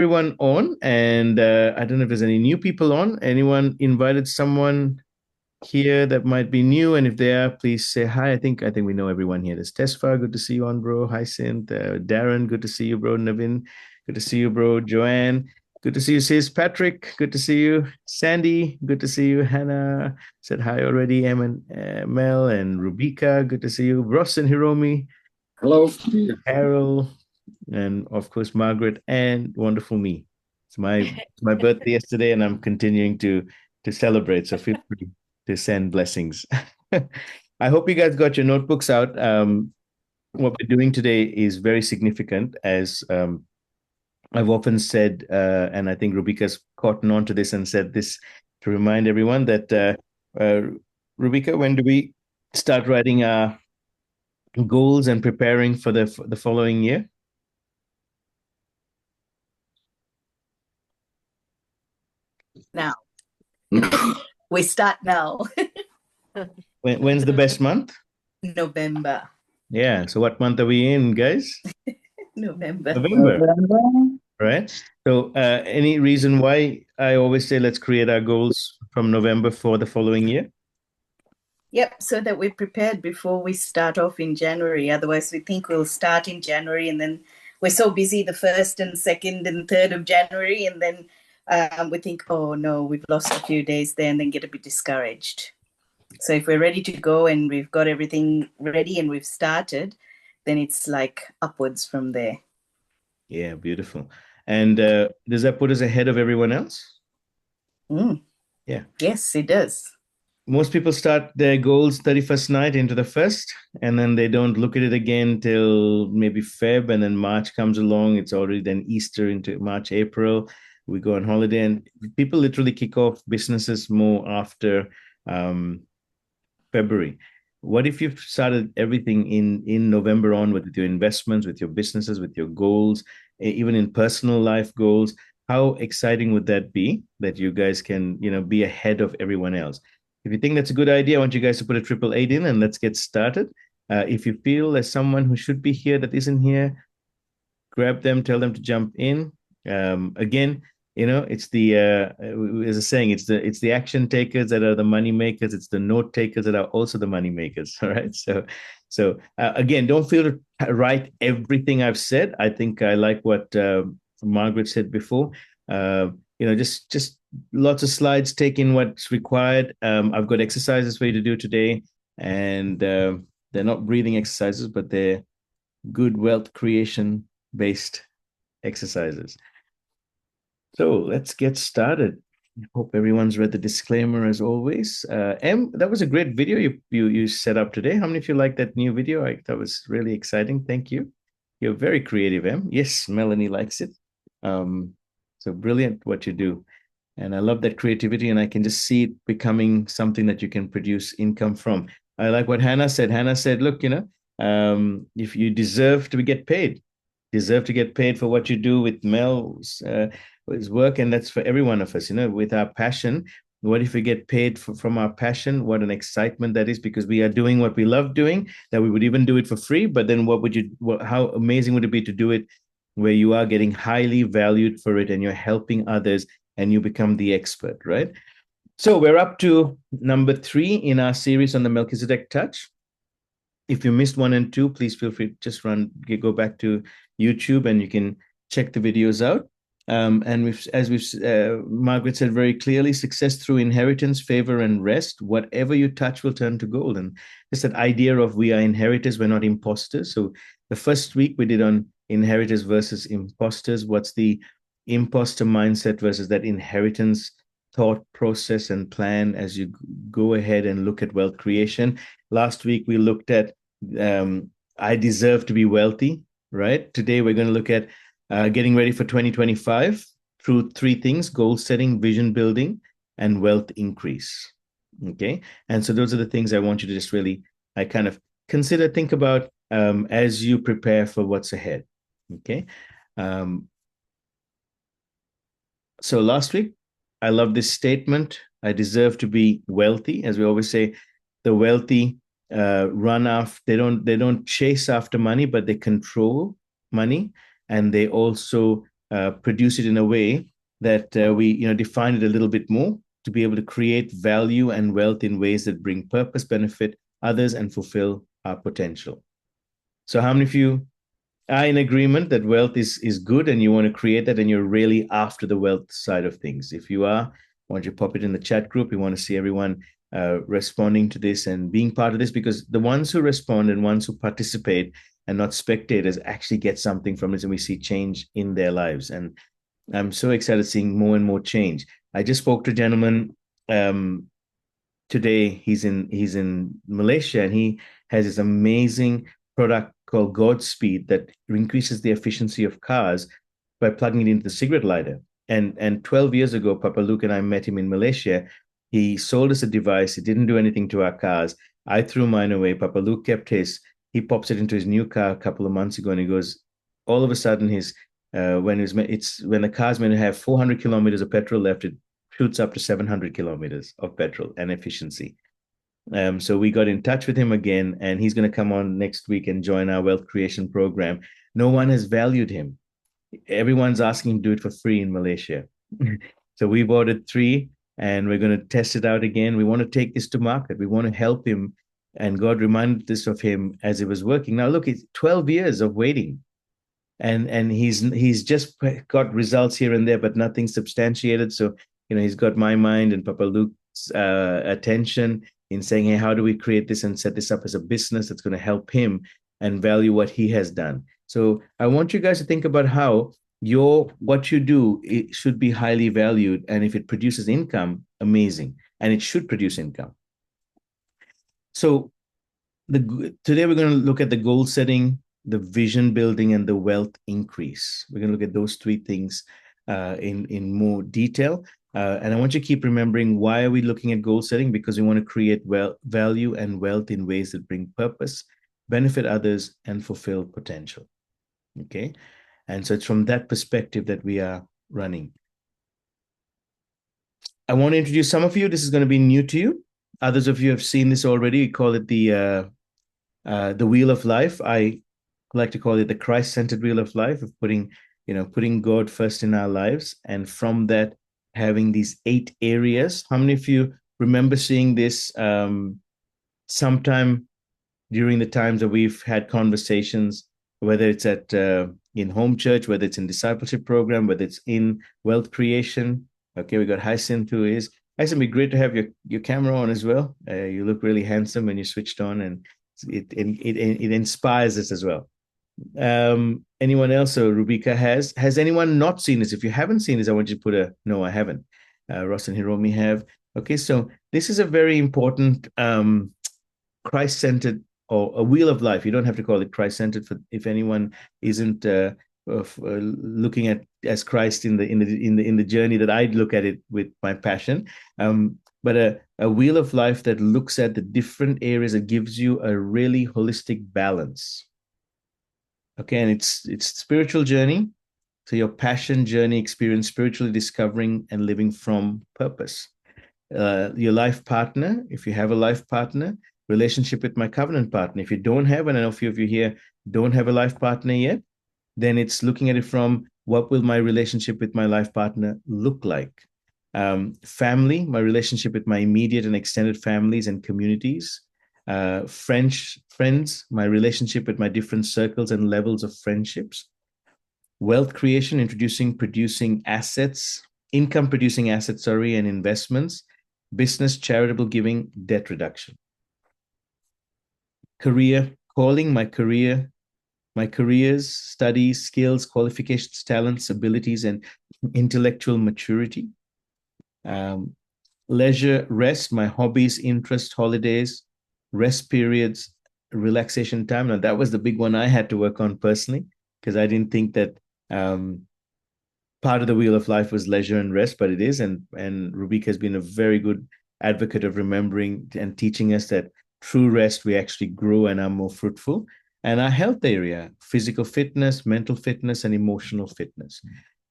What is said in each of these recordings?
everyone on, and I don't know if there's any new people on. Anyone invited someone here that might be new, and if they are, please say hi. I think we know everyone here. There's Tesfa, good to see you on, bro. Hi, Synth. Darren, good to see you, bro. Navin, good to see you, bro. Joanne, good to see you, sis. Patrick, good to see you. Sandy, good to see you. Hannah said hi already. Em and Mel and Rubika, good to see you. Ross and Hiromi, Hello. Carol, and of course Margaret and wonderful me. It's my birthday yesterday, and I'm continuing to celebrate. So feel free to send blessings. I hope you guys got your notebooks out. What we're doing today is very significant, as I've often said, and I think Rubika's caught on to this and said this to remind everyone that Rubika, when do we start writing our goals and preparing for the following year? Now. We start now. When's the best month? November. Yeah. So what month are we in, guys? November. November, right? So any reason why I always say let's create our goals from November for the following year? Yep, so that we're prepared before we start off in January. Otherwise, we think we'll start in January and then we're so busy the 1st and 2nd and 3rd of January. And then we think, oh no, we've lost a few days there, and then get a bit discouraged. So if we're ready to go and we've got everything ready and we've started, then it's like upwards from there. Yeah, beautiful. And does that put us ahead of everyone else? Yeah. Yes, it does. Most people start their goals 31st night into the first, and then they don't look at it again till maybe Feb, and then March comes along. It's already then Easter into March, April. We go on holiday, and people literally kick off businesses more after February. What if you've started everything in November on with your investments, with your businesses, with your goals, even in personal life goals? How exciting would that be that you guys can, be ahead of everyone else? If you think that's a good idea, I want you guys to put a 888 in and let's get started. If you feel there's someone who should be here that isn't here, grab them, tell them to jump in. Again, it's the as a saying, it's the action takers that are the money makers. It's the note takers that are also the money makers. All right. So again, don't feel to write everything I've said. I think I like what Margaret said before. Just lots of slides, take in what's required. I've got exercises for you to do today, and they're not breathing exercises, but they're good wealth creation based exercises. So let's get started. I hope everyone's read the disclaimer as always. Em, that was a great video you set up today. How many of you like that new video? That was really exciting. Thank you. You're very creative, Em. Yes, Melanie likes it. So brilliant what you do. And I love that creativity, and I can just see it becoming something that you can produce income from. I like what Hannah said. Hannah said, look, if you deserve to get paid, deserve to get paid for what you do with Mel's his work, and that's for every one of us, with our passion. What if we get paid from our passion? What an excitement that is, because we are doing what we love doing, that we would even do it for free. But then how amazing would it be to do it where you are getting highly valued for it and you're helping others and you become the expert, right? So we're up to number 3 in our series on the Melchizedek touch. If you missed 1 and 2, please feel free to just go back to YouTube and you can check the videos out. And Margaret said very clearly, success through inheritance, favor, and rest. Whatever you touch will turn to gold. And just that idea of we are inheritors, we're not imposters. So the first week we did on inheritors versus imposters. What's the imposter mindset versus that inheritance thought process and plan as you go ahead and look at wealth creation. Last week we looked at I deserve to be wealthy, right? Today we're going to look at getting ready for 2025 through 3 things: goal setting, vision building, and wealth increase. Okay. And so those are the things I want you to just really, I kind of think about as you prepare for what's ahead. Okay. So last week, I love this statement. I deserve to be wealthy. As we always say, the wealthy run after, they don't chase after money, but they control money. And they also produce it in a way that we define it a little bit more to be able to create value and wealth in ways that bring purpose, benefit others, and fulfill our potential. So how many of you are in agreement that wealth is good and you want to create that and you're really after the wealth side of things? If you are, why don't you pop it in the chat group? We want to see everyone responding to this and being part of this, because the ones who respond and ones who participate and not spectators actually get something from this, and we see change in their lives. And I'm so excited seeing more and more change. I just spoke to a gentleman today. He's in Malaysia, and he has this amazing product called Godspeed that increases the efficiency of cars by plugging it into the cigarette lighter. And 12 years ago, Papa Luke and I met him in Malaysia. He sold us a device. It didn't do anything to our cars. I threw mine away. Papa Luke kept his. He pops it into his new car a couple of months ago, and he goes, all of a sudden, when the car's meant to have 400 kilometers of petrol left, it shoots up to 700 kilometers of petrol and efficiency. So we got in touch with him again, and he's going to come on next week and join our wealth creation program. No one has valued him. Everyone's asking him to do it for free in Malaysia. So we've ordered 3, and we're going to test it out again. We want to take this to market. We want to help him. And God reminded this of him as it was working. Now, look, it's 12 years of waiting. And he's just got results here and there, but nothing substantiated. So, he's got my mind and Papa Luke's attention in saying, hey, how do we create this and set this up as a business that's going to help him and value what he has done? So I want you guys to think about how what you do, it should be highly valued. And if it produces income, amazing. And it should produce income. So today we're going to look at the goal setting, the vision building, and the wealth increase. We're going to look at those 3 things in more detail. And I want you to keep remembering, why are we looking at goal setting? Because we want to create value and wealth in ways that bring purpose, benefit others, and fulfill potential. Okay. And so it's from that perspective that we are running. I want to introduce some of you. This is going to be new to you. Others of you have seen this already. We call it the wheel of life. I like to call it the Christ-centered wheel of life, of putting God first in our lives. And from that, having these 8 areas. How many of you remember seeing this sometime during the times that we've had conversations, whether it's in home church, whether it's in discipleship program, whether it's in wealth creation? Okay, we got Hyacinth, who is. Hyacinth, it'd be great to have your camera on as well. You look really handsome when you switched on, and it inspires us as well. Anyone else? So Rubika has anyone not seen this? If you haven't seen this, I want you to put a no, I haven't. Ross and Hiromi have. Okay, so this is a very important Christ-centered, or a wheel of life. You don't have to call it Christ-centered if anyone isn't looking at as Christ in the journey that I look at it with my passion. But a wheel of life that looks at the different areas, that gives you a really holistic balance. Okay, and it's spiritual journey. So your passion journey experience, spiritually discovering and living from purpose. Your life partner, if you have a life partner, relationship with my covenant partner. If you don't have, and I know a few of you here don't have a life partner yet, then it's looking at it from, what will my relationship with my life partner look like? Family, my relationship with my immediate and extended families and communities. Friends, my relationship with my different circles and levels of friendships. Wealth creation, producing assets, income producing assets, and investments. Business, charitable giving, debt reduction. Career, calling, my careers, studies, skills, qualifications, talents, abilities, and intellectual maturity. Leisure, rest, my hobbies, interests, holidays, rest periods, relaxation time. Now, that was the big one I had to work on personally, because I didn't think that part of the wheel of life was leisure and rest, but it is. And Rubika has been a very good advocate of remembering and teaching us that through rest, we actually grow and are more fruitful. And our health area, physical fitness, mental fitness, and emotional fitness.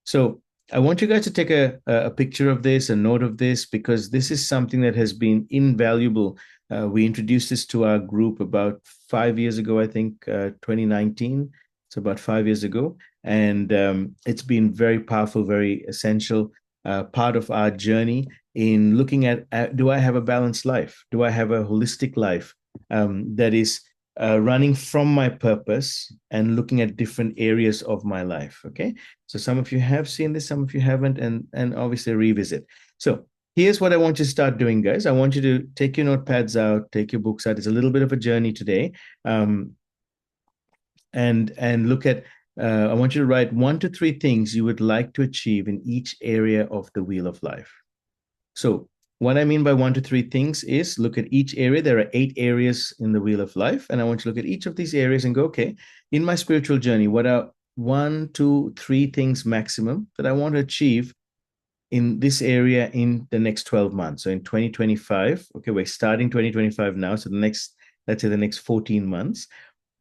So I want you guys to take a picture of this, a note of this, because this is something that has been invaluable. We introduced this to our group about 5 years ago, I think, 2019. So about 5 years ago. And it's been very powerful, very essential part of our journey in looking at do I have a balanced life? Do I have a holistic life that is running from my purpose and looking at different areas of my life? Okay, so some of you have seen this, some of you haven't, and obviously revisit. So here's what I want you to start doing, guys. I want you to take your notepads out, take your books out. It's a little bit of a journey today. And look at I want you to write 1 to 3 things you would like to achieve in each area of the wheel of life. So what I mean by 1 to 3 things is look at each area. There are 8 areas in the wheel of life, and I want you to look at each of these areas and go, okay, in my spiritual journey, what are 1 to 3 things maximum that I want to achieve in this area in the next 12 months? So in 2025, okay, we're starting 2025 now. So the next, let's say the next 14 months,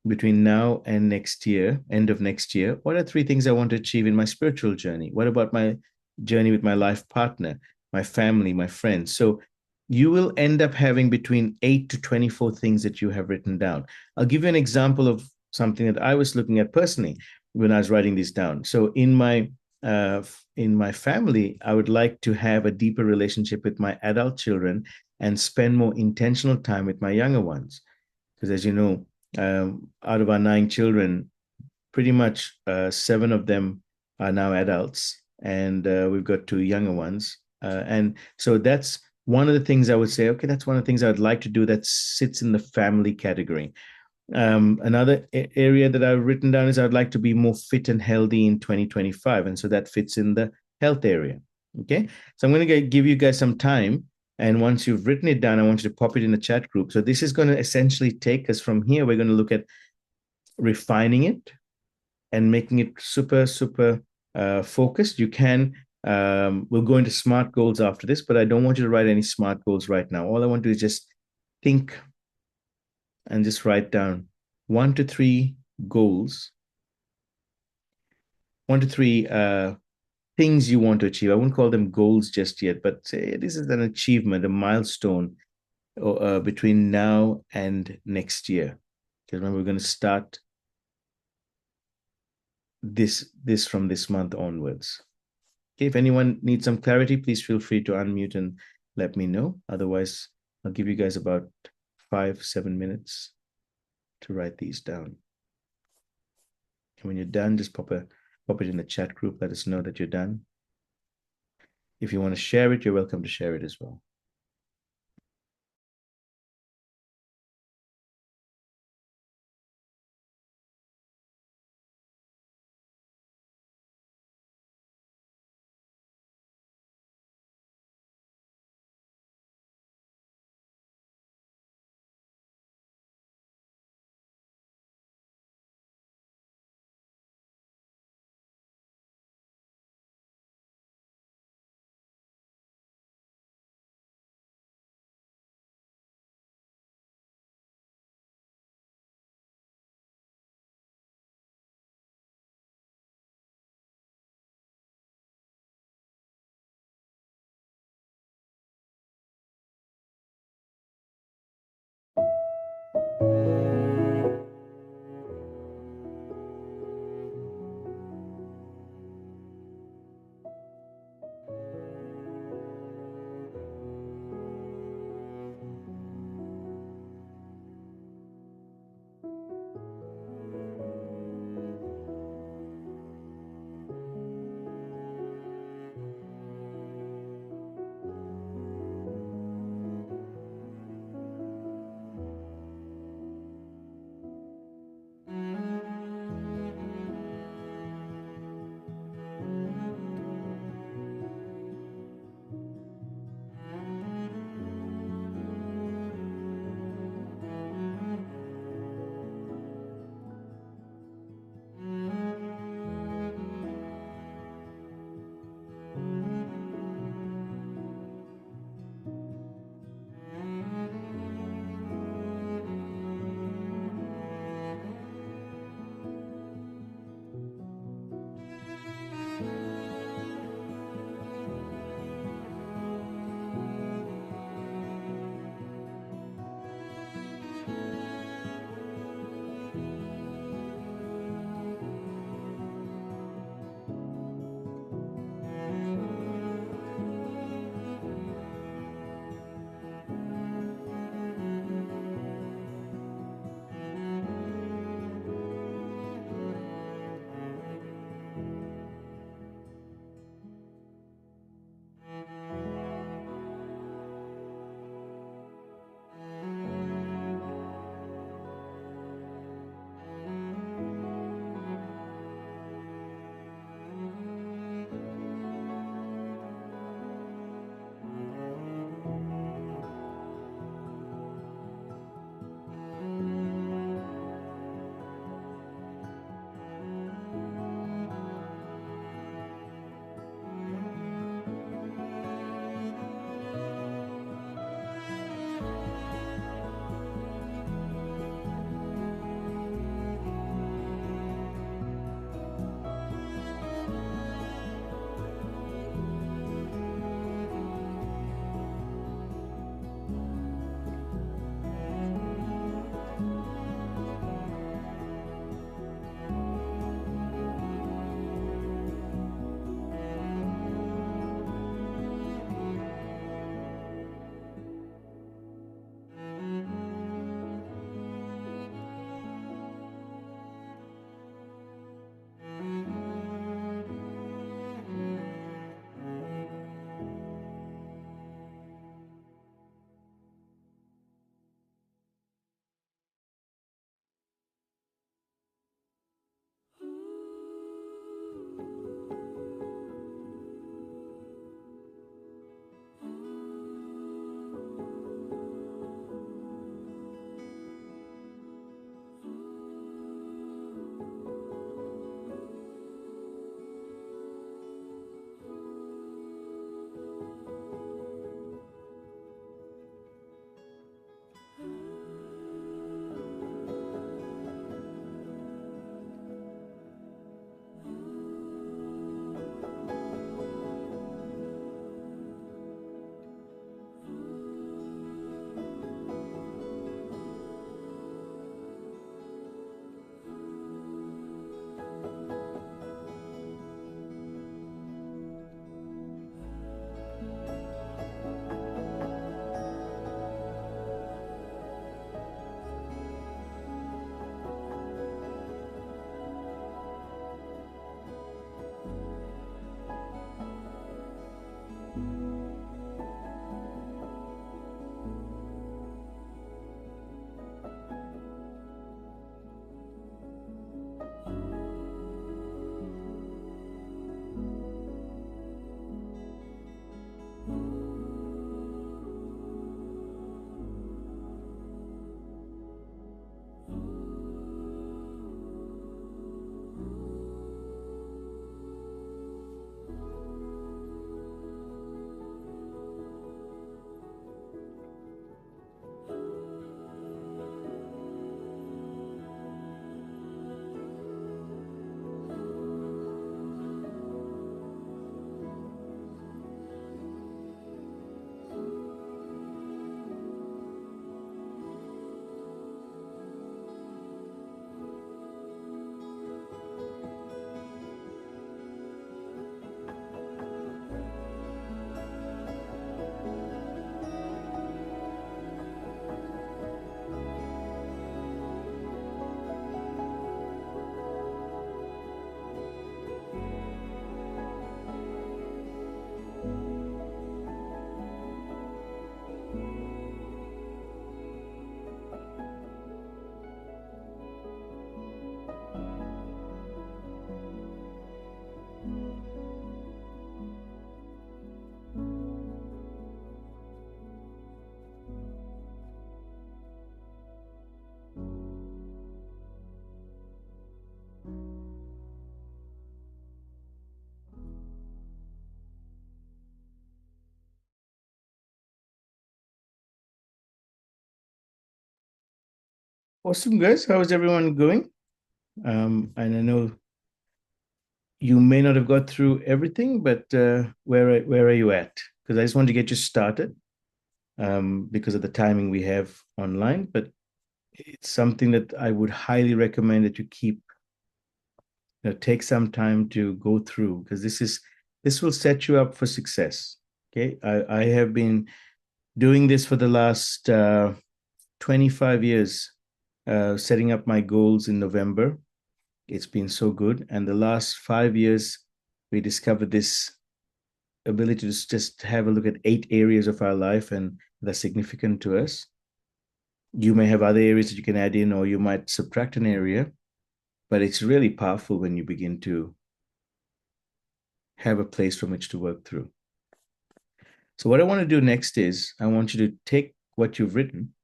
between now and next year, end of next year, what are 3 things I want to achieve in my spiritual journey? What about my journey with my life partner, my family, my friends? So you will end up having between 8 to 24 things that you have written down. I'll give you an example of something that I was looking at personally when I was writing this down. So in my family, I would like to have a deeper relationship with my adult children and spend more intentional time with my younger ones. Because as you know, out of our 9 children, pretty much 7 of them are now adults, and we've got 2 younger ones. And so that's one of the things I would say, okay, that's one of the things I would like to do that sits in the family category. Another area that I've written down is I'd like to be more fit and healthy in 2025. And so that fits in the health area. Okay. So I'm going to give you guys some time. And once you've written it down, I want you to pop it in the chat group. So this is going to essentially take us from here. We're going to look at refining it and making it super, super focused. You can, we'll go into smart goals after this, but I don't want you to write any smart goals right now. All I want to do is just think and just write down 1 to 3 goals, 1 to 3 things you want to achieve. I wouldn't call them goals just yet, but say this is an achievement, a milestone between now and next year. Because remember, we're going to start this from this month onwards. Okay, if anyone needs some clarity, please feel free to unmute and let me know. Otherwise, I'll give you guys about 5-7 minutes to write these down. And when you're done, just pop it in the chat group. Let us know that you're done. If you want to share it, you're welcome to share it as well. Awesome, guys. How is everyone going? And I know you may not have got through everything, but where are you at? Because I just want to get you started because of the timing we have online. But it's something that I would highly recommend that you keep, take some time to go through because this will set you up for success. Okay, I have been doing this for the last 25 years, setting up my goals in November. It's been so good. And the last 5 years, we discovered this ability to just have a look at 8 areas of our life and that's significant to us. You may have other areas that you can add in, or you might subtract an area, but it's really powerful when you begin to have a place from which to work through. So, what I want to do next is I want you to take what you've written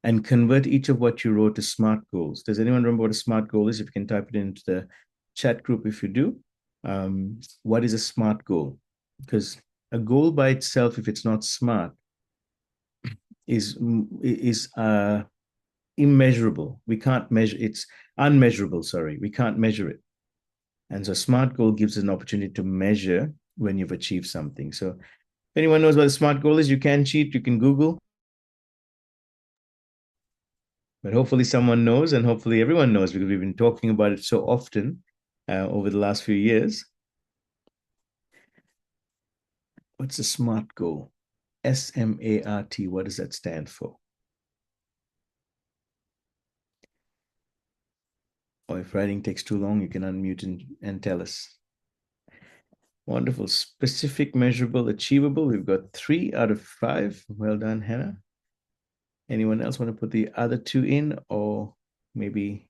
and convert each of what you wrote to SMART goals. Does anyone remember what a SMART goal is? If you can type it into the chat group, if you do. What is a SMART goal? Because a goal by itself, if it's not smart, is immeasurable. We can't measure. It's unmeasurable. Sorry, we can't measure it. And so, SMART goal gives us an opportunity to measure when you've achieved something. So, if anyone knows what a SMART goal is, you can cheat. You can Google. But hopefully someone knows, and hopefully everyone knows because we've been talking about it so often over the last few years. What's a SMART goal? SMART. What does that stand for? Or if writing takes too long, you can unmute and tell us. Wonderful. Specific, measurable, achievable. We've got 3 out of 5. Well done, Hannah. Anyone else want to put the other 2 in? Or maybe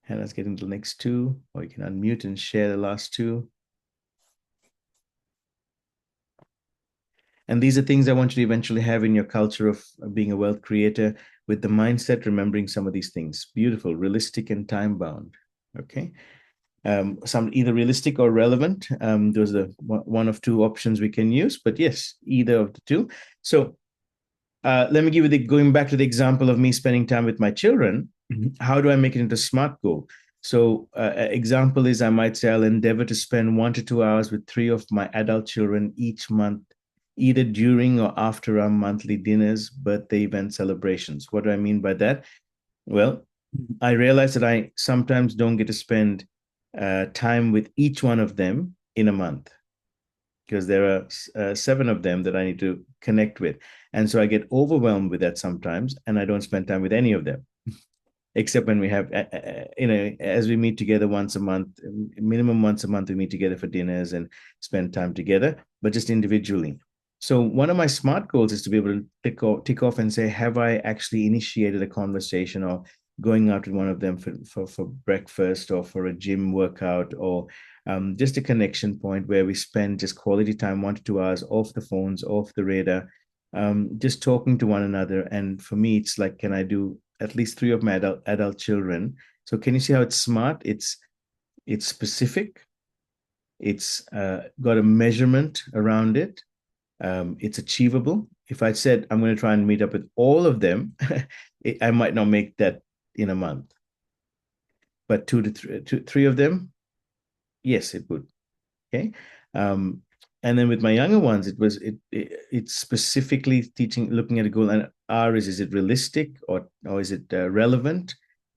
Hannah's getting the next 2, or you can unmute and share the last 2. And these are things I want you to eventually have in your culture of being a wealth creator with the mindset, remembering some of these things. Beautiful, realistic, and time bound. Okay. Some either realistic or relevant. Those are one of 2 options we can use, but yes, either of the 2. So let me give you going back to the example of me spending time with my children. How do I make it into a SMART goal? So example is I might say I'll endeavor to spend 1 to 2 hours with 3 of my adult children each month, either during or after our monthly dinners, birthday event celebrations. What do I mean by that? Well, I realize that I sometimes don't get to spend time with each one of them in a month because there are 7 of them that I need to connect with. And so I get overwhelmed with that sometimes, and I don't spend time with any of them, except when we have, as we meet together once a month, minimum once a month, we meet together for dinners and spend time together, but just individually. So one of my SMART goals is to be able to tick off and say, have I actually initiated a conversation or going out with one of them for breakfast or for a gym workout or just a connection point where we spend just quality time, 1 to 2 hours off the phones, off the radar, just talking to one another. And for me, it's like, can I do at least 3 of my adult children? So can you see how it's smart? It's specific. It's got a measurement around it. It's achievable. If I said I'm going to try and meet up with all of them, I might not make that in a month. But 3 of them, yes, it would. Okay. And then with my younger ones, it's specifically looking at a goal. And R is it realistic or is it relevant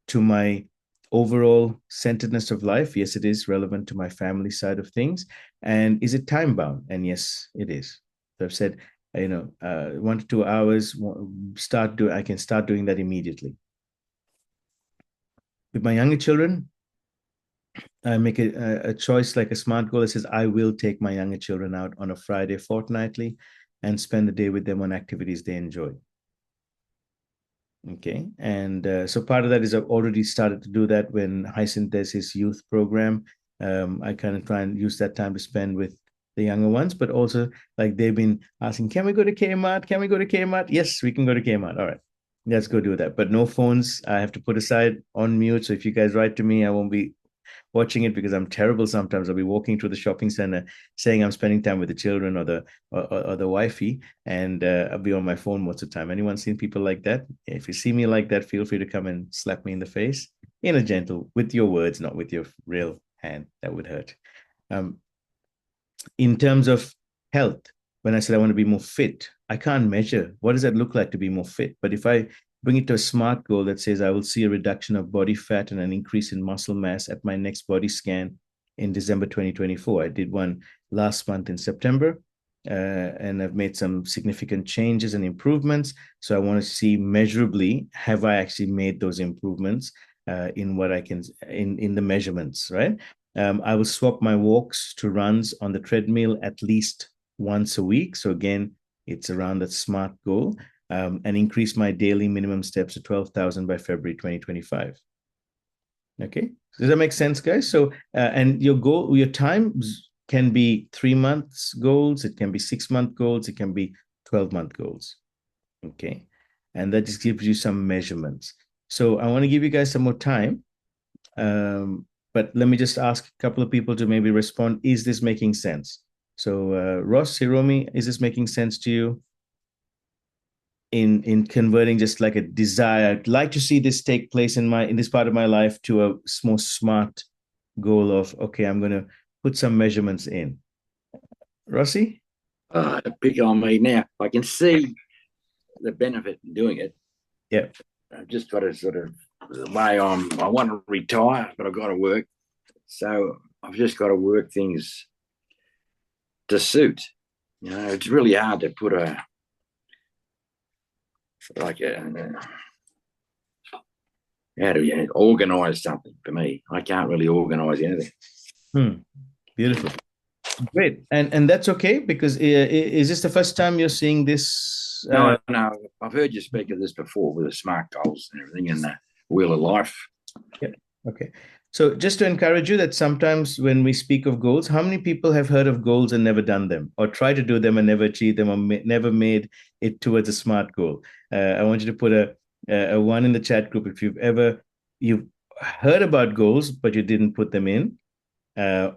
to my overall centeredness of life? Yes, it is relevant to my family side of things. And is it time bound? And yes, it is. So I've said, 1 to 2 hours, I can start doing that immediately. With my younger children, I make a choice like a SMART goal that says I will take my younger children out on a Friday fortnightly and spend the day with them on activities they enjoy. Okay. And so part of that is I've already started to do that when Hyacinth does his youth program. I kind of try and use that time to spend with the younger ones, but also like they've been asking, can we go to Kmart? Can we go to Kmart? Yes, we can go to Kmart. All right. Let's go do that. But no phones. I have to put aside on mute. So if you guys write to me, I won't be watching it because I'm terrible sometimes. I'll be walking through the shopping center saying I'm spending time with the children or the wifey, and I'll be on my phone most of the time. Anyone seen people like that? If you see me like that, feel free to come and slap me in the face in a gentle, with your words, not with your real hand. That would hurt. Um, in terms of health, when I said I want to be more fit, I can't measure what does that look like to be more fit. But if I bring it to a smart goal that says I will see a reduction of body fat and an increase in muscle mass at my next body scan in December 2024. I did one last month in September, and I've made some significant changes and improvements. So I want to see measurably, have I actually made those improvements in what I can, in the measurements, right? I will swap my walks to runs on the treadmill at least once a week. So again, it's around that SMART goal, and increase my daily minimum steps to 12,000 by February 2025. Okay. Does that make sense, guys? So, and your goal, your times can be 3 months goals, it can be 6 month goals, it can be 12-month goals. Okay. And that just gives you some measurements. So I want to give you guys some more time. But let me just ask a couple of people to maybe respond. Is this making sense? So Ross, Hiromi, is this making sense to you in converting just like a desire? I'd like to see this take place in this part of my life to a more smart goal of, okay, I'm going to put some measurements in. Rossi? Pick on me now. I can see the benefit in doing it. Yeah. I've just got to sort of the way I want to retire, but I've got to work. So I've just got to work things to suit. You know, it's really hard to put how do you organise something for me? I can't really organise anything. Beautiful. Great. And that's okay because is this the first time you're seeing this? No, I've heard you speak of this before with the SMART goals and everything and the Wheel of Life. Yeah. Okay. So just to encourage you that sometimes when we speak of goals, how many people have heard of goals and never done them, or try to do them and never achieve them, or never made it towards a SMART goal? I want you to put a one in the chat group if you've heard about goals but you didn't put them in,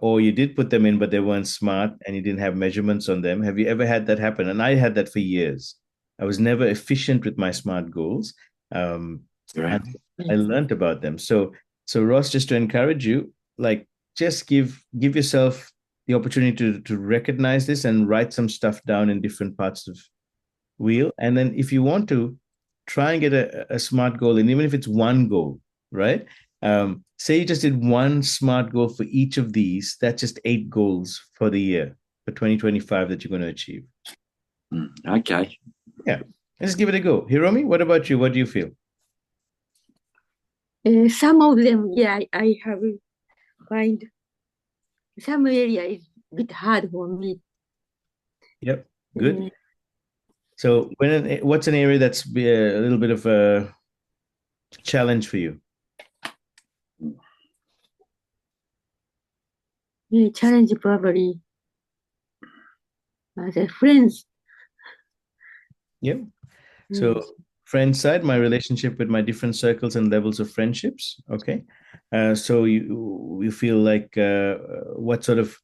or you did put them in but they weren't smart and you didn't have measurements on them. Have you ever had that happen? And I had that for years. I was never efficient with my SMART goals. Right. And I learned about them. So Ross, just to encourage you, like just give yourself the opportunity to recognize this and write some stuff down in different parts of wheel. And then if you want to try and get a SMART goal, and even if it's one goal, right? Say you just did one SMART goal for each of these, that's just 8 goals for the year for 2025 that you're going to achieve. Okay. Yeah. Let's give it a go. Hiromi, what about you? What do you feel? Some of them, yeah, I have find some area is a bit hard for me. Yep, good. So what's an area that's a little bit of a challenge for you? Challenge probably the friends. Yep. So friend side, my relationship with my different circles and levels of friendships. Okay. So you feel like what sort of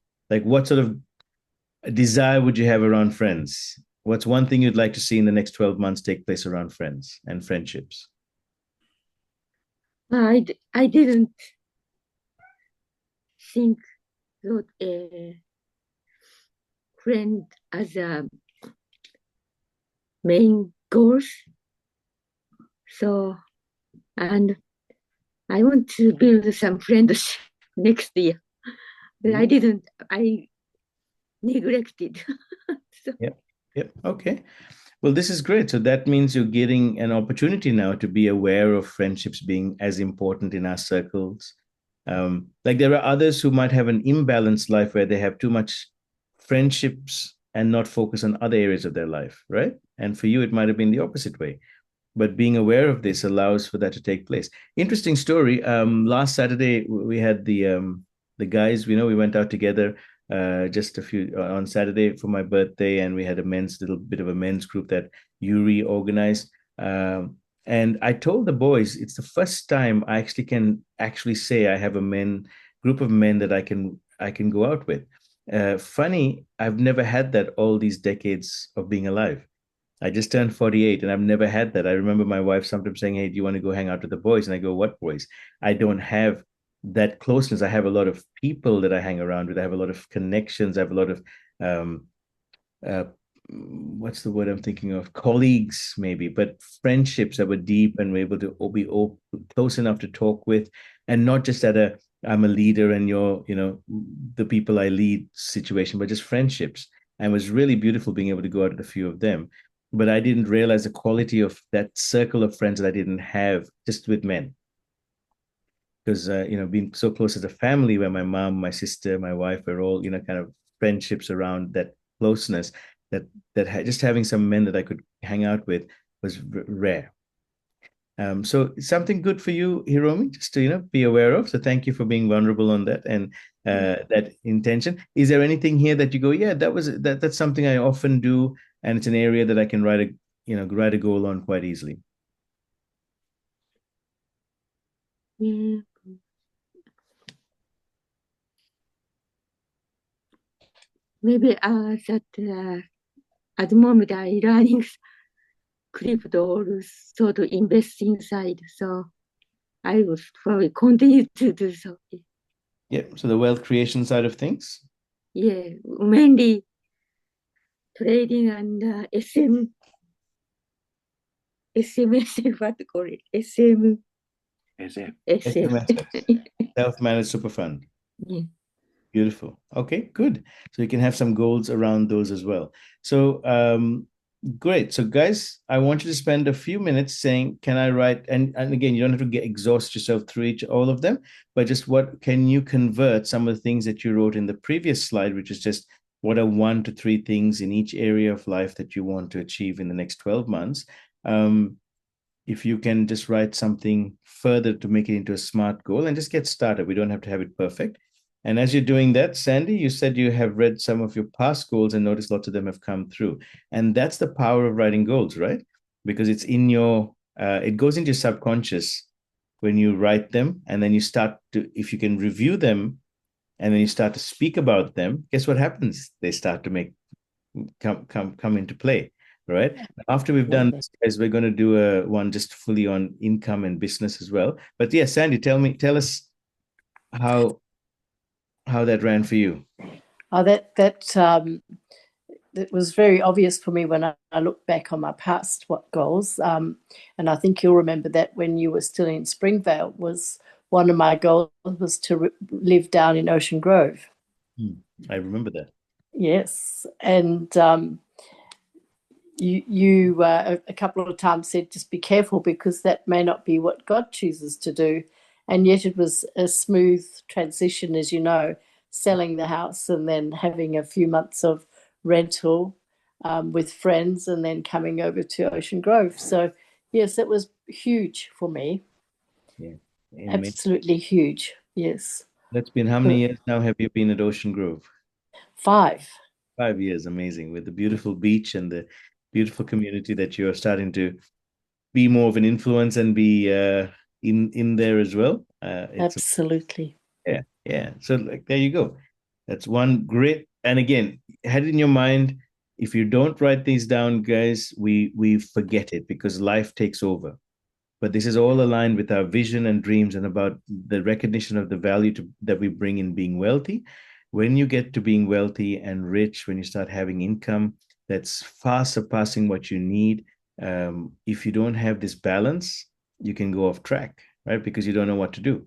desire would you have around friends? What's one thing you'd like to see in the next 12 months take place around friends and friendships? I didn't think that friend as a main goals. So, and I want to build some friends next year. But I neglected. So. Yep. Okay. Well, this is great. So that means you're getting an opportunity now to be aware of friendships being as important in our circles. Like there are others who might have an imbalanced life where they have too much friendships and not focus on other areas of their life, right? And for you, it might have been the opposite way. But being aware of this allows for that to take place. Interesting story. Last Saturday, we had the guys, we went out together just on Saturday for my birthday, and we had a little bit of a men's group that Yuri organized. And I told the boys, it's the first time I can say I have a group of men that I can go out with. Funny, I've never had that all these decades of being alive. I just turned 48 and I've never had that. I remember my wife sometimes saying, "Hey, do you want to go hang out with the boys?" And I go, "What boys?" I don't have that closeness. I have a lot of people that I hang around with. I have a lot of connections. I have a lot of um, uh, what's the word I'm thinking of? Colleagues, maybe, but friendships that were deep and were able to be close enough to talk with, and not just at a I'm a leader and the people I lead situation, but just friendships. And it was really beautiful being able to go out with a few of them. But I didn't realize the quality of that circle of friends that I didn't have just with men. Because being so close as a family, where my mom, my sister, my wife were all kind of friendships around that closeness, that just having some men that I could hang out with was rare. So it's something good for you, Hiromi, just to be aware of. So thank you for being vulnerable on that and that intention. Is there anything here that you go, yeah, that's something I often do, and it's an area that I can write a goal on quite easily. Yeah. Maybe that at the moment I learning crypto also to invest inside. So I will probably continue to do so. Yeah. So the wealth creation side of things. Yeah, mainly trading and SMS, what to call it? SF. Self-managed super fund. Yeah. Beautiful. Okay, good. So you can have some goals around those as well. So great. So guys, I want you to spend a few minutes saying, can I write? And again, you don't have to exhaust yourself through all of them, but just what can you convert some of the things that you wrote in the previous slide, which is just what are 1 to 3 things in each area of life that you want to achieve in the next 12 months. If you can just write something further to make it into a smart goal and just get started. We don't have to have it perfect. And as you're doing that, Sandy, you said you have read some of your past goals and noticed lots of them have come through. And that's the power of writing goals, right? Because it's it goes into your subconscious when you write them. And then you start to, if you can review them and then you start to speak about them, guess what happens? They start to come into play, right? After we've done this, guys, we're going to do one just fully on income and business as well. But yeah, Sandy, tell us how that ran for you. Oh, that was very obvious for me when I look back on my past goals. And I think you'll remember that when you were still in Springvale, was one of my goals was to live down in Ocean Grove. I remember that. Yes, and you a couple of times said just be careful because that may not be what God chooses to do, and yet it was a smooth transition, as you know, selling the house and then having a few months of rental with friends and then coming over to Ocean Grove. So yes, it was huge for me. Yeah, absolutely huge. Yes. That's been how many years now have you been at Ocean Grove? 5. 5 years. Amazing. With the beautiful beach and the beautiful community that you're starting to be more of an influence and be in there as well. Absolutely. Yeah. So there you go. That's one great. And again, had it in your mind. If you don't write these down, guys, we forget it because life takes over. But this is all aligned with our vision and dreams and about the recognition of the value that we bring in being wealthy. When you get to being wealthy and rich, when you start having income that's far surpassing what you need, if you don't have this balance, you can go off track, right? Because you don't know what to do.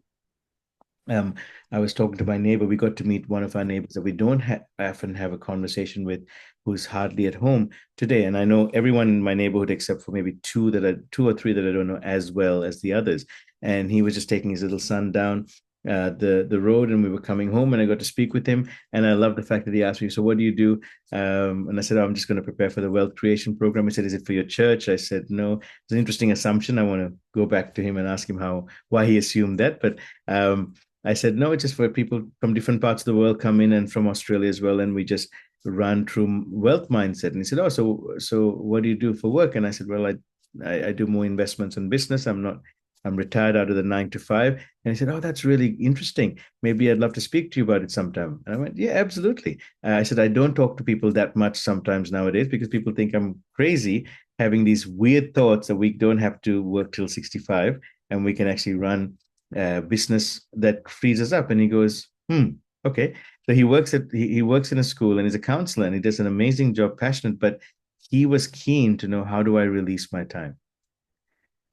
I was talking to my neighbor. We got to meet one of our neighbors that we don't often have a conversation with, who's hardly at home today. And I know everyone in my neighborhood except for maybe two or three that I don't know as well as the others. And he was just taking his little son down the road, and we were coming home, and I got to speak with him. And I love the fact that he asked me, "So what do you do?" And I said, "I'm just going to prepare for the wealth creation program." He said, "Is it for your church?" I said, "No." It's an interesting assumption. I want to go back to him and ask him why he assumed that, but. I said, no, it's just for people from different parts of the world come in and from Australia as well. And we just run through wealth mindset. And he said, oh, so what do you do for work? And I said, well, I do more investments in business. I'm not I'm retired out of the 9 to 5. And he said, oh, that's really interesting. Maybe I'd love to speak to you about it sometime. And I went, yeah, absolutely. I said, I don't talk to people that much sometimes nowadays because people think I'm crazy having these weird thoughts that we don't have to work till 65 and we can actually run a business that frees us up. And he goes, okay. So he works in a school and he's a counselor and he does an amazing job, passionate, but he was keen to know, how do I release my time?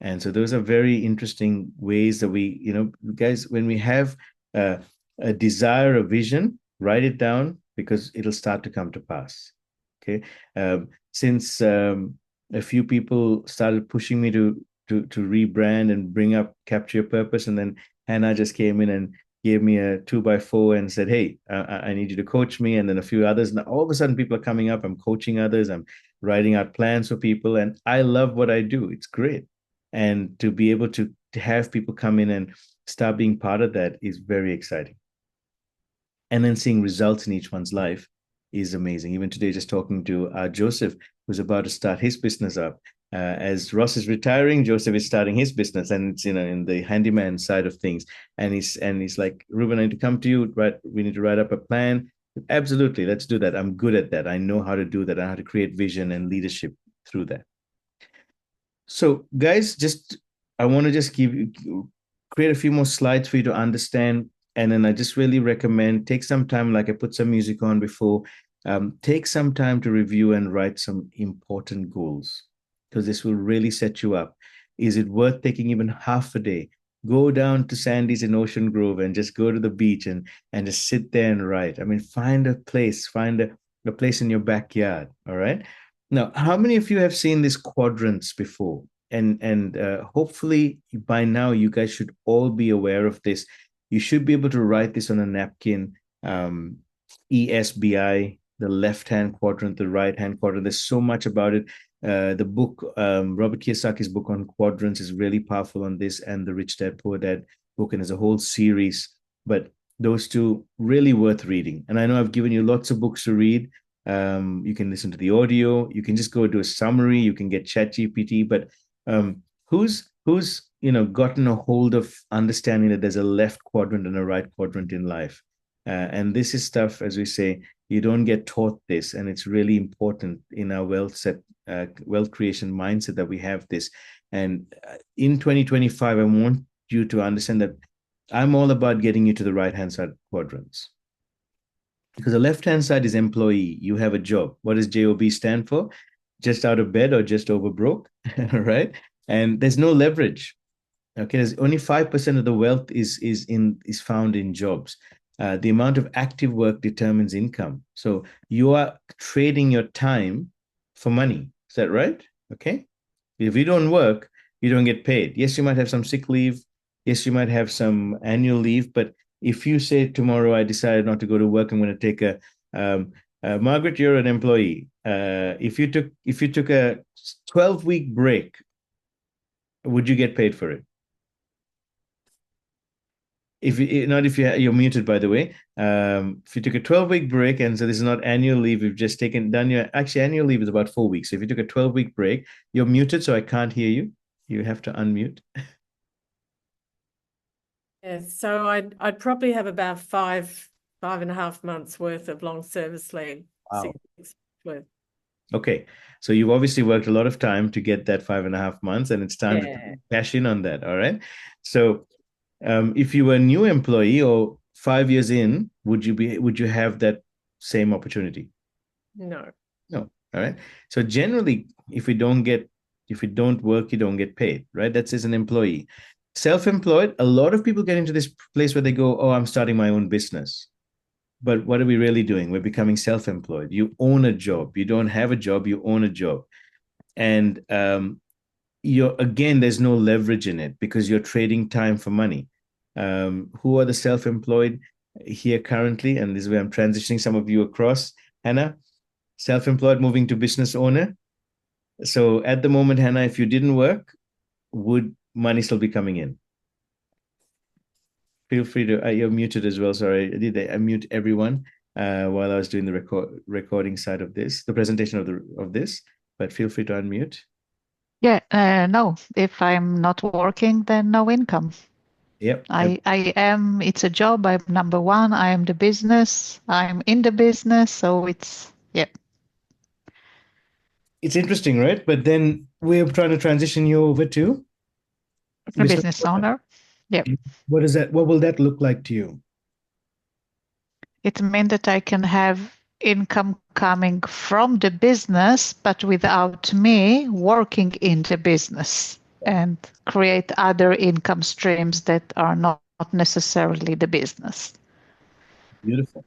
And so those are very interesting ways that we, guys, when we have a desire, a vision, write it down because it'll start to come to pass. Okay. Since a few people started pushing me to rebrand and bring up Capture Your Purpose, and then Hannah just came in and gave me a 2x4 and said, hey, I need you to coach me. And then a few others. Now, all of a sudden, people are coming up. I'm coaching others. I'm writing out plans for people. And I love what I do. It's great. And to be able to have people come in and start being part of that is very exciting. And then seeing results in each one's life is amazing. Even today, just talking to Joseph, who's about to start his business up. As Ross is retiring, Joseph is starting his business, and it's in the handyman side of things. And he's like, Ruben, I need to come to you. Right, we need to write up a plan. Absolutely, let's do that. I'm good at that. I know how to do that. I know how to create vision and leadership through that. So, guys, I want to just create a few more slides for you to understand. And then I just really recommend take some time, like I put some music on before, take some time to review and write some important goals, because this will really set you up. Is it worth taking even half a day? Go down to Sandy's in Ocean Grove and just go to the beach and just sit there and write. I mean, find a place, find a place in your backyard. All right. Now, how many of you have seen these quadrants before? And hopefully by now you guys should all be aware of this. You should be able to write this on a napkin. ESBI, the left-hand quadrant, the right-hand quadrant. There's so much about it. The book, Robert Kiyosaki's book on quadrants is really powerful on this, and the Rich Dad Poor Dad book, and there's a whole series. But those two really worth reading. And I know I've given you lots of books to read. You can listen to the audio. You can just go do a summary. You can get ChatGPT. But who's gotten a hold of understanding that there's a left quadrant and a right quadrant in life? And this is stuff, as we say, you don't get taught this, and it's really important in our wealth creation mindset that we have this. And in 2025, I want you to understand that I'm all about getting you to the right-hand side quadrants. Because the left-hand side is employee. You have a job. What does JOB stand for? Just out of bed or just over broke, right? And there's no leverage. Okay, there's only 5% of the wealth is found in jobs. The amount of active work determines income. So you are trading your time for money. Is that right? Okay. If you don't work, you don't get paid. Yes, you might have some sick leave. Yes, you might have some annual leave. But if you say tomorrow, I decided not to go to work, I'm going to take Margaret, you're an employee. If you took a 12-week break, would you get paid for it? You're muted, by the way. If you took a 12-week break, and so this is not annual leave, you've just actually annual leave is about 4 weeks. So if you took a 12-week break, you're muted, so I can't hear you. You have to unmute. Yeah, so I'd probably have about 5.5 months worth of long service leave. Wow. 6 weeks worth. Okay, so you've obviously worked a lot of time to get that 5.5 months, and it's time to cash in on that. All right. So if you were a new employee or 5 years in, would you have that same opportunity? No. All right. So generally, if you don't work, you don't get paid, right? That's as an employee. Self-employed, a lot of people get into this place where they go, oh, I'm starting my own business. But what are we really doing? We're becoming self-employed. You own a job. You don't have a job, you own a job. And there's no leverage in it because you're trading time for money. Who are the self-employed here currently? And this is where I'm transitioning some of you across. Hannah, self-employed moving to business owner. So at the moment, Hannah, if you didn't work, would money still be coming in? Feel free to, you're muted as well. Sorry, I mute everyone while I was doing the recording side of this, the presentation of this, but feel free to unmute. Yeah, no. If I'm not working, then no income. Yep. It's a job. I'm number one. I am the business. I'm in the business. So yeah, It's interesting, right? But then we're trying to transition you over to a business business owner. owner. Yeah. What is that? What will that look like to you? It means that I can have income coming from the business, but without me working in the business and create other income streams that are not necessarily the business. Beautiful.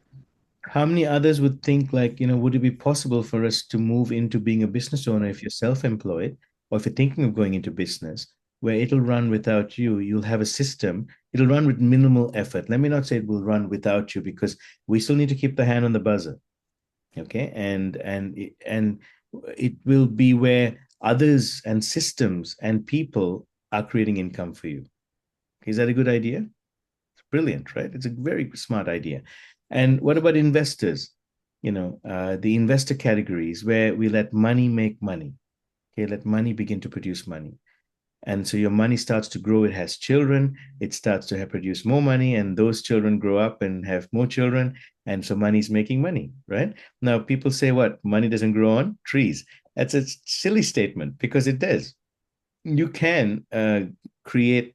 How many others would think like, would it be possible for us to move into being a business owner if you're self-employed or if you're thinking of going into business, where it'll run without you? You'll have a system. It'll run with minimal effort. Let me not say it will run without you because we still need to keep the hand on the buzzer. Okay. And it will be where others and systems and people are creating income for you. Is that a good idea? It's brilliant, right? It's a very smart idea. And what about investors? The investor categories where we let money make money. Okay, let money begin to produce money. And so your money starts to grow. It has children. It starts to produce more money, and those children grow up and have more children. And so money is making money, right? Now, people say, what? Money doesn't grow on trees. That's a silly statement because it does. You can create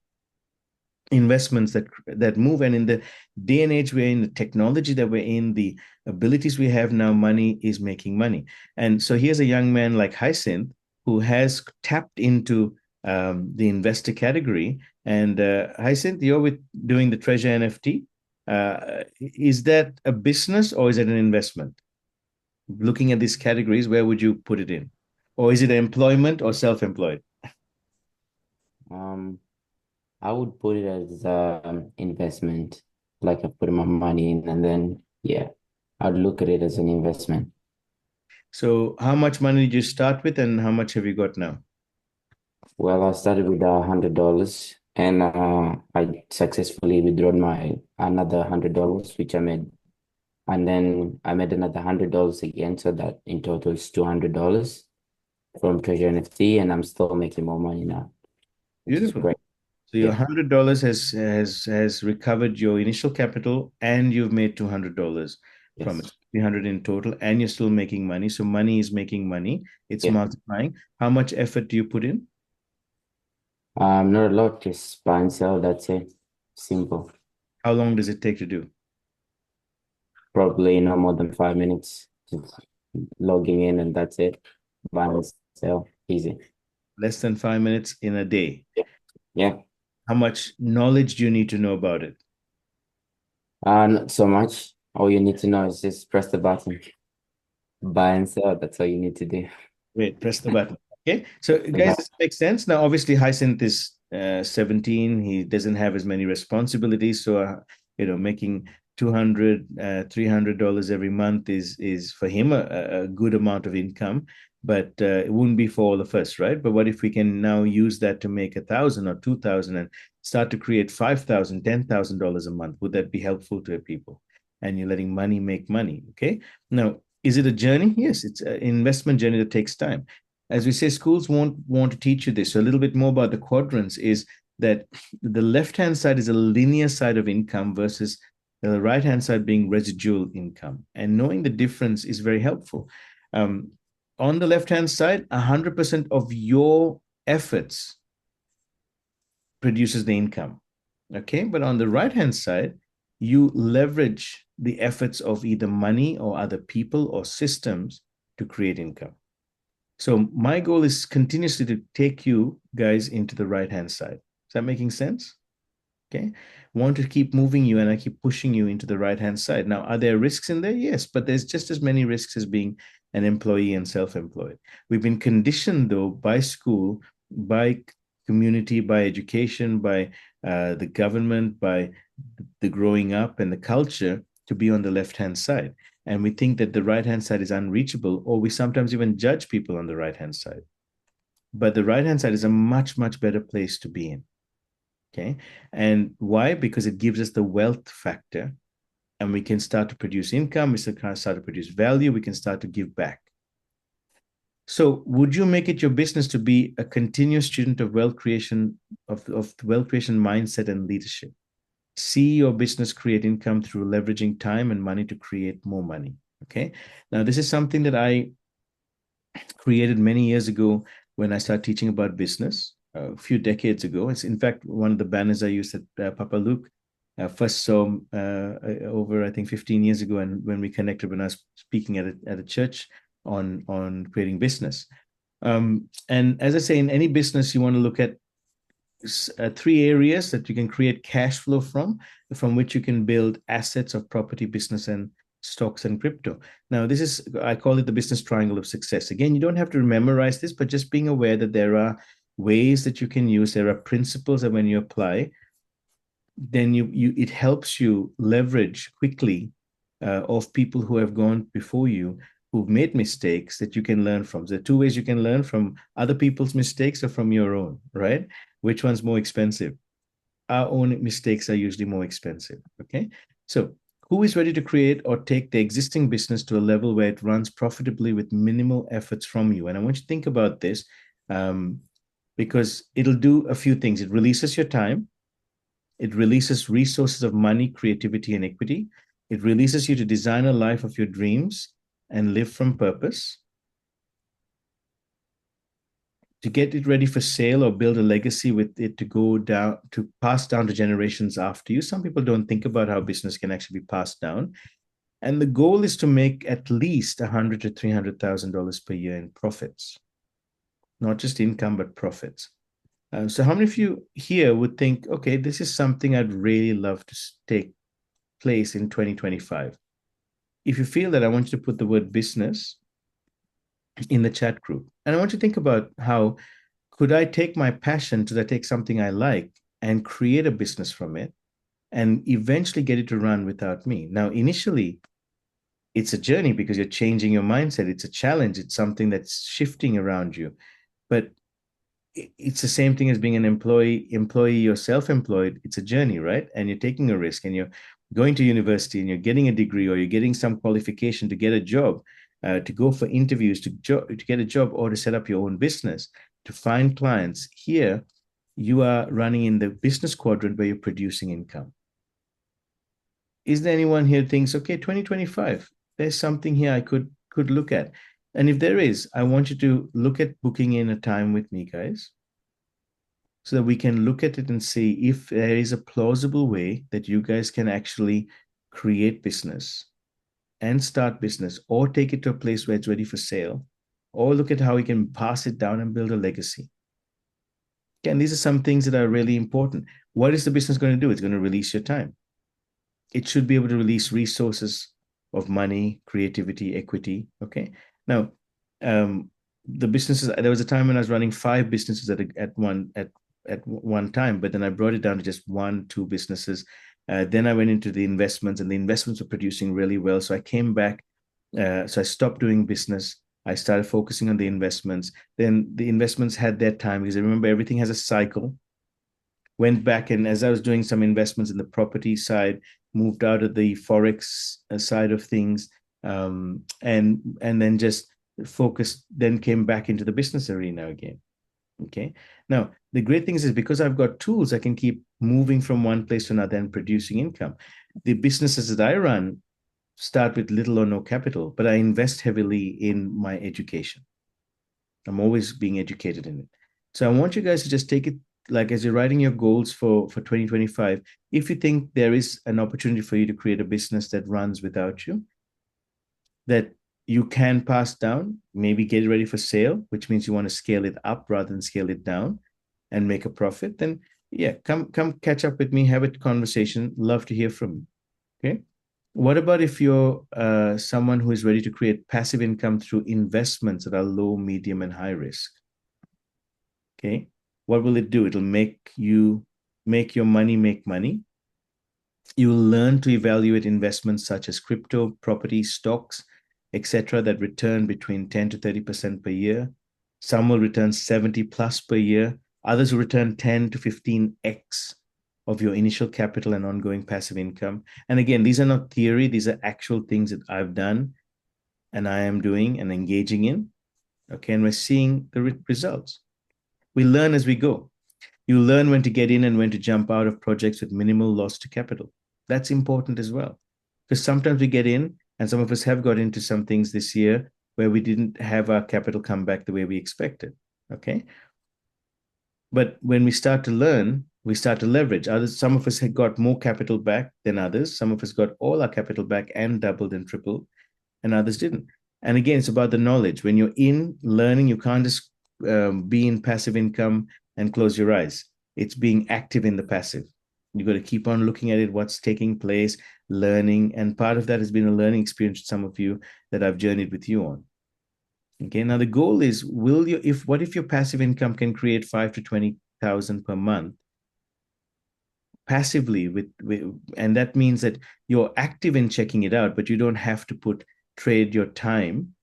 investments that move, and in the day and age we're in, the technology that we're in, the abilities we have now, money is making money. And so here's a young man like Hyacinth who has tapped into the investor category. And Hyacinth, you're with doing the treasure NFT. Is that a business or is it an investment? Looking at these categories, where would you put it in? Or is it employment or self-employed? Um, I would put it as investment, like I put my money in, and then yeah, I'd look at it as an investment. So how much money did you start with and how much have you got now? Well, I started with $100, and I successfully withdrawn my another $100, which I made, and then I made another $100 again, so that in total is $200 from Treasure NFT, and I'm still making more money now, which is Beautiful. great. So your Yeah. $100 has recovered your initial capital, and you've made $200 from it. Yes. 300 in total, and you're still making money. So money is making money. It's Yeah. multiplying. How much effort do you put in? Not a lot, just buy and sell. That's it. Simple. How long does it take to do? Probably no more than 5 minutes. Just logging in and that's it. Buy and sell. Easy. Less than 5 minutes in a day. Yeah. How much knowledge do you need to know about it? Not so much. All you need to know is just press the button. Buy and sell. That's all you need to do. Wait, press the button. Okay. So, guys, this makes sense. Now, obviously, Hyacinth is 17. He doesn't have as many responsibilities. So, making 200, $300 every month is for him a good amount of income. But it wouldn't be for all of us, right? But what if we can now use that to make 1,000 or 2,000 and start to create 5,000, $10,000 a month? Would that be helpful to people? And you're letting money make money. Okay. Now, is it a journey? Yes, it's an investment journey that takes time. As we say, schools won't want to teach you this. So a little bit more about the quadrants is that the left-hand side is a linear side of income versus the right-hand side being residual income. And knowing the difference is very helpful. On the left-hand side, 100% of your efforts produces the income. Okay. But on the right-hand side, you leverage the efforts of either money or other people or systems to create income. So my goal is continuously to take you guys into the right-hand side. Is that making sense? Okay. Want to keep moving you and I keep pushing you into the right-hand side. Now, are there risks in there? Yes, but there's just as many risks as being an employee and self-employed. We've been conditioned, though, by school, by community, by education, by the government, by the growing up and the culture to be on the left-hand side. And we think that the right-hand side is unreachable, or we sometimes even judge people on the right-hand side. But the right-hand side is a much, much better place to be in. Okay. And why? Because it gives us the wealth factor and we can start to produce income. We can start to produce value. We can start to give back. So would you make it your business to be a continuous student of wealth creation, of wealth creation mindset and leadership? See your business create income through leveraging time and money to create more money. Okay. Now, this is something that I created many years ago when I started teaching about business a few decades ago. It's in fact one of the banners I used at Papa Luke. First saw over I think 15 years ago, and when we connected when I was speaking at a church on creating business. And as I say, in any business, you want to look at three areas that you can create cash flow from which you can build assets of property, business, and stocks and crypto. Now, this is, I call it the business triangle of success. Again, you don't have to memorize this, but just being aware that there are ways that you can use, there are principles that when you apply, then it helps you leverage quickly of people who have gone before you, who've made mistakes that you can learn from. There are two ways you can learn: from other people's mistakes or from your own, right? Which one's more expensive? Our own mistakes are usually more expensive. Okay. So who is ready to create or take the existing business to a level where it runs profitably with minimal efforts from you? And I want you to think about this because it'll do a few things. It releases your time. It releases resources of money, creativity, and equity. It releases you to design a life of your dreams and live from purpose. To get it ready for sale or build a legacy with it to go down, to pass down to generations after you. Some people don't think about how business can actually be passed down. And the goal is to make at least $100,000 to $300,000 per year in profits, not just income, but profits. So how many of you here would think, okay, this is something I'd really love to take place in 2025? If you feel that, I want you to put the word business in the chat group. And I want you to think about how could I take my passion to take something I like and create a business from it and eventually get it to run without me. Now, initially, it's a journey because you're changing your mindset. It's a challenge. It's something that's shifting around you. But it's the same thing as being an employee or self-employed. It's a journey, right? And you're taking a risk and you're going to university and you're getting a degree or you're getting some qualification to get a job, to go for interviews, to get a job, or to set up your own business, to find clients. Here, you are running in the business quadrant where you're producing income. Is there anyone here who thinks, okay, 2025, there's something here I could look at? And if there is, I want you to look at booking in a time with me, guys, so that we can look at it and see if there is a plausible way that you guys can actually create business and start business, or take it to a place where it's ready for sale, or look at how we can pass it down and build a legacy. Again, these are some things that are really important. What is the business going to do? It's going to release your time. It should be able to release resources of money, creativity, equity. Okay. Now, the businesses, there was a time when I was running 5 businesses at one time, but then I brought it down to just 1-2 businesses. Then I went into the investments, and the investments were producing really well. So I came back. So I stopped doing business. I started focusing on the investments. Then the investments had their time, because I remember everything has a cycle. Went back, and as I was doing some investments in the property side, moved out of the Forex side of things, and then just focused, then came back into the business arena again. Okay. Now, the great thing is because I've got tools, I can keep moving from one place to another and producing income. The businesses that I run start with little or no capital, but I invest heavily in my education. I'm always being educated in it. So I want you guys to just take it, like, as you're writing your goals for 2025, if you think there is an opportunity for you to create a business that runs without you, that you can pass down, maybe get it ready for sale, which means you want to scale it up rather than scale it down and make a profit, then yeah, come catch up with me, have a conversation. Love to hear from you. Okay. What about if you're someone who is ready to create passive income through investments that are low, medium, and high risk? Okay. What will it do? It'll make your money make money. You will learn to evaluate investments such as crypto, property, stocks, etc., that return between 10 to 30% per year. Some will return 70 plus per year. Others will return 10 to 15x of your initial capital and ongoing passive income. And again, these are not theory. These are actual things that I've done and I am doing and engaging in. Okay, and we're seeing the results. We learn as we go. You learn when to get in and when to jump out of projects with minimal loss to capital. That's important as well. Because sometimes we get in, and some of us have got into some things this year where we didn't have our capital come back the way we expected. Okay. But when we start to learn, we start to leverage. Some of us had got more capital back than others. Some of us got all our capital back and doubled and tripled, and others didn't. And again, it's about the knowledge. When you're in learning, you can't just be in passive income and close your eyes. It's being active in the passive. You got to keep on looking at it, what's taking place, learning. And part of that has been a learning experience with some of you that I've journeyed with you on. Okay. Now the goal is, what if your passive income can create 5 to 20,000 per month passively and that means that you're active in checking it out, but you don't have to trade your time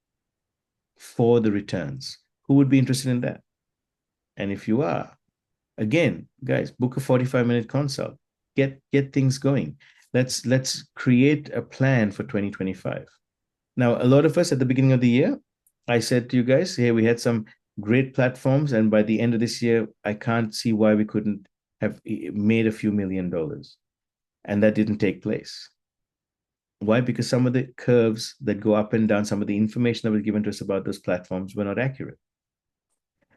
for the returns. Who would be interested in that? And if you are, again, guys, book a 45-minute consult. Get things going. Let's create a plan for 2025. Now, a lot of us at the beginning of the year, I said to you guys, hey, we had some great platforms, and by the end of this year, I can't see why we couldn't have made a few $1 million. And that didn't take place. Why? Because some of the curves that go up and down, some of the information that was given to us about those platforms were not accurate.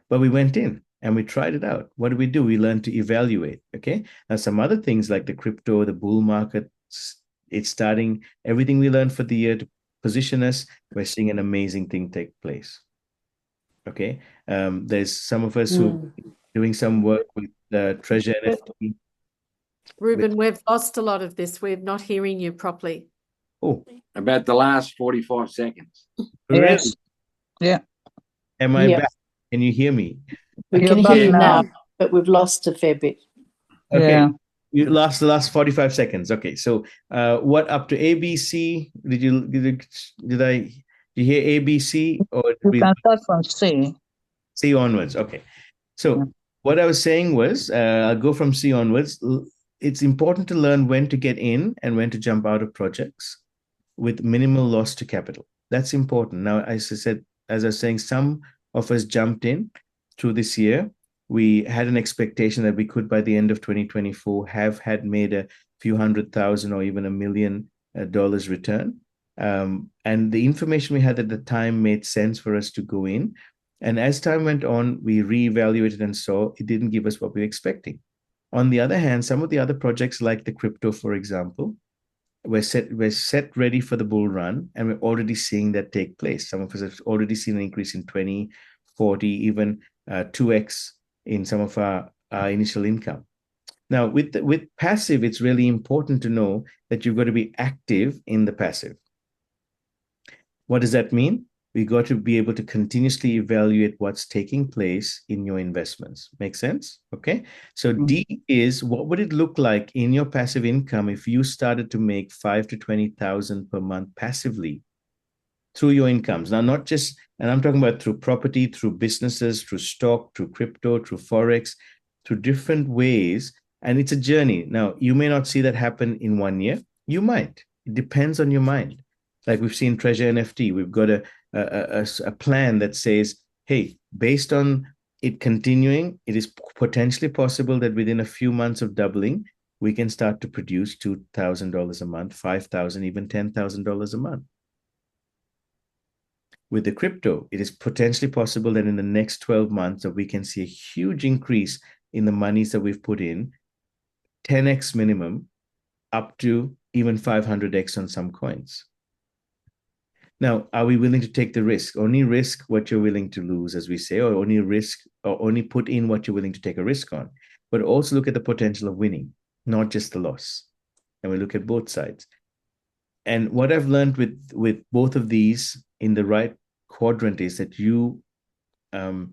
But we went in and we tried it out. What do? We learned to evaluate. Okay. Now, some other things like the crypto, the bull market, it's starting, everything we learned for the year to position us, we're seeing an amazing thing take place. Okay. There's some of us who are doing some work with Treasure NFT. Rueben, we've lost a lot of this. We're not hearing you properly. Oh, About the last 45 seconds. really? Yes. Yeah. Am I Yep. back? Can you hear me? We You're can back hear you now. now, but we've lost a fair bit. Okay. Yeah. You lost the last 45 seconds. Okay. So what up to ABC? Did you hear ABC or You can start from C. C onwards? Okay. So Yeah. what I was saying was I'll go from C onwards. It's important to learn when to get in and when to jump out of projects with minimal loss to capital. That's important. Now, as I was saying, some of us jumped in through this year. We had an expectation that we could, by the end of 2024, had made a few $100,000 or even $1 million return. And the information we had at the time made sense for us to go in. And as time went on, we reevaluated and saw it didn't give us what we were expecting. On the other hand, some of the other projects like the crypto, for example, we're set ready for the bull run, and we're already seeing that take place. Some of us have already seen an increase in 20, 40, even 2x in some of our initial income. Now, with passive, it's really important to know that you've got to be active in the passive. What does that mean? We got to be able to continuously evaluate what's taking place in your investments. Make sense? Okay. So D is, what would it look like in your passive income if you started to make 5 to 20,000 per month passively through your incomes? Now, not just, and I'm talking about through property, through businesses, through stock, through crypto, through Forex, through different ways. And it's a journey. Now, you may not see that happen in 1 year. You might. It depends on your mind. Like we've seen Treasure NFT, we've got a plan that says, hey, based on it continuing, it is potentially possible that within a few months of doubling, we can start to produce $2,000 a month, $5,000, even $10,000 a month. With the crypto, it is potentially possible that in the next 12 months that we can see a huge increase in the monies that we've put in, 10x minimum, up to even 500x on some coins. Now, are we willing to take the risk? Only risk what you're willing to lose, as we say, or only put in what you're willing to take a risk on. But also look at the potential of winning, not just the loss. And we look at both sides. And what I've learned with both of these in the right quadrant is that you can't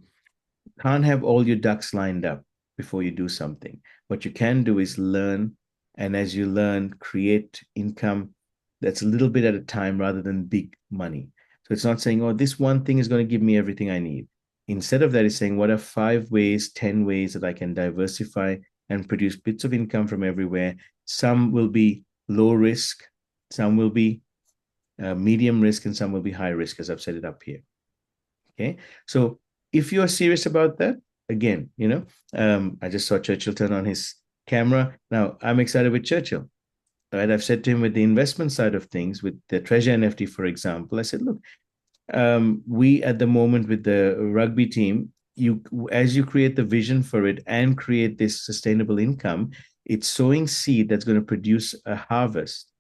have all your ducks lined up before you do something. What you can do is learn, and as you learn, create income that's a little bit at a time rather than big money. So it's not saying, oh, this one thing is going to give me everything I need. Instead of that, it's saying, what are 5 ways, 10 ways that I can diversify and produce bits of income from everywhere? Some will be low risk, some will be medium risk, and some will be high risk, as I've set it up here. Okay. So if you're serious about that, again, I just saw Churchill turn on his camera. Now I'm excited with Churchill. Right. I've said to him with the investment side of things, with the treasure NFT, for example, I said, look, we at the moment with the rugby team, as you create the vision for it and create this sustainable income, it's sowing seed that's going to produce a harvest,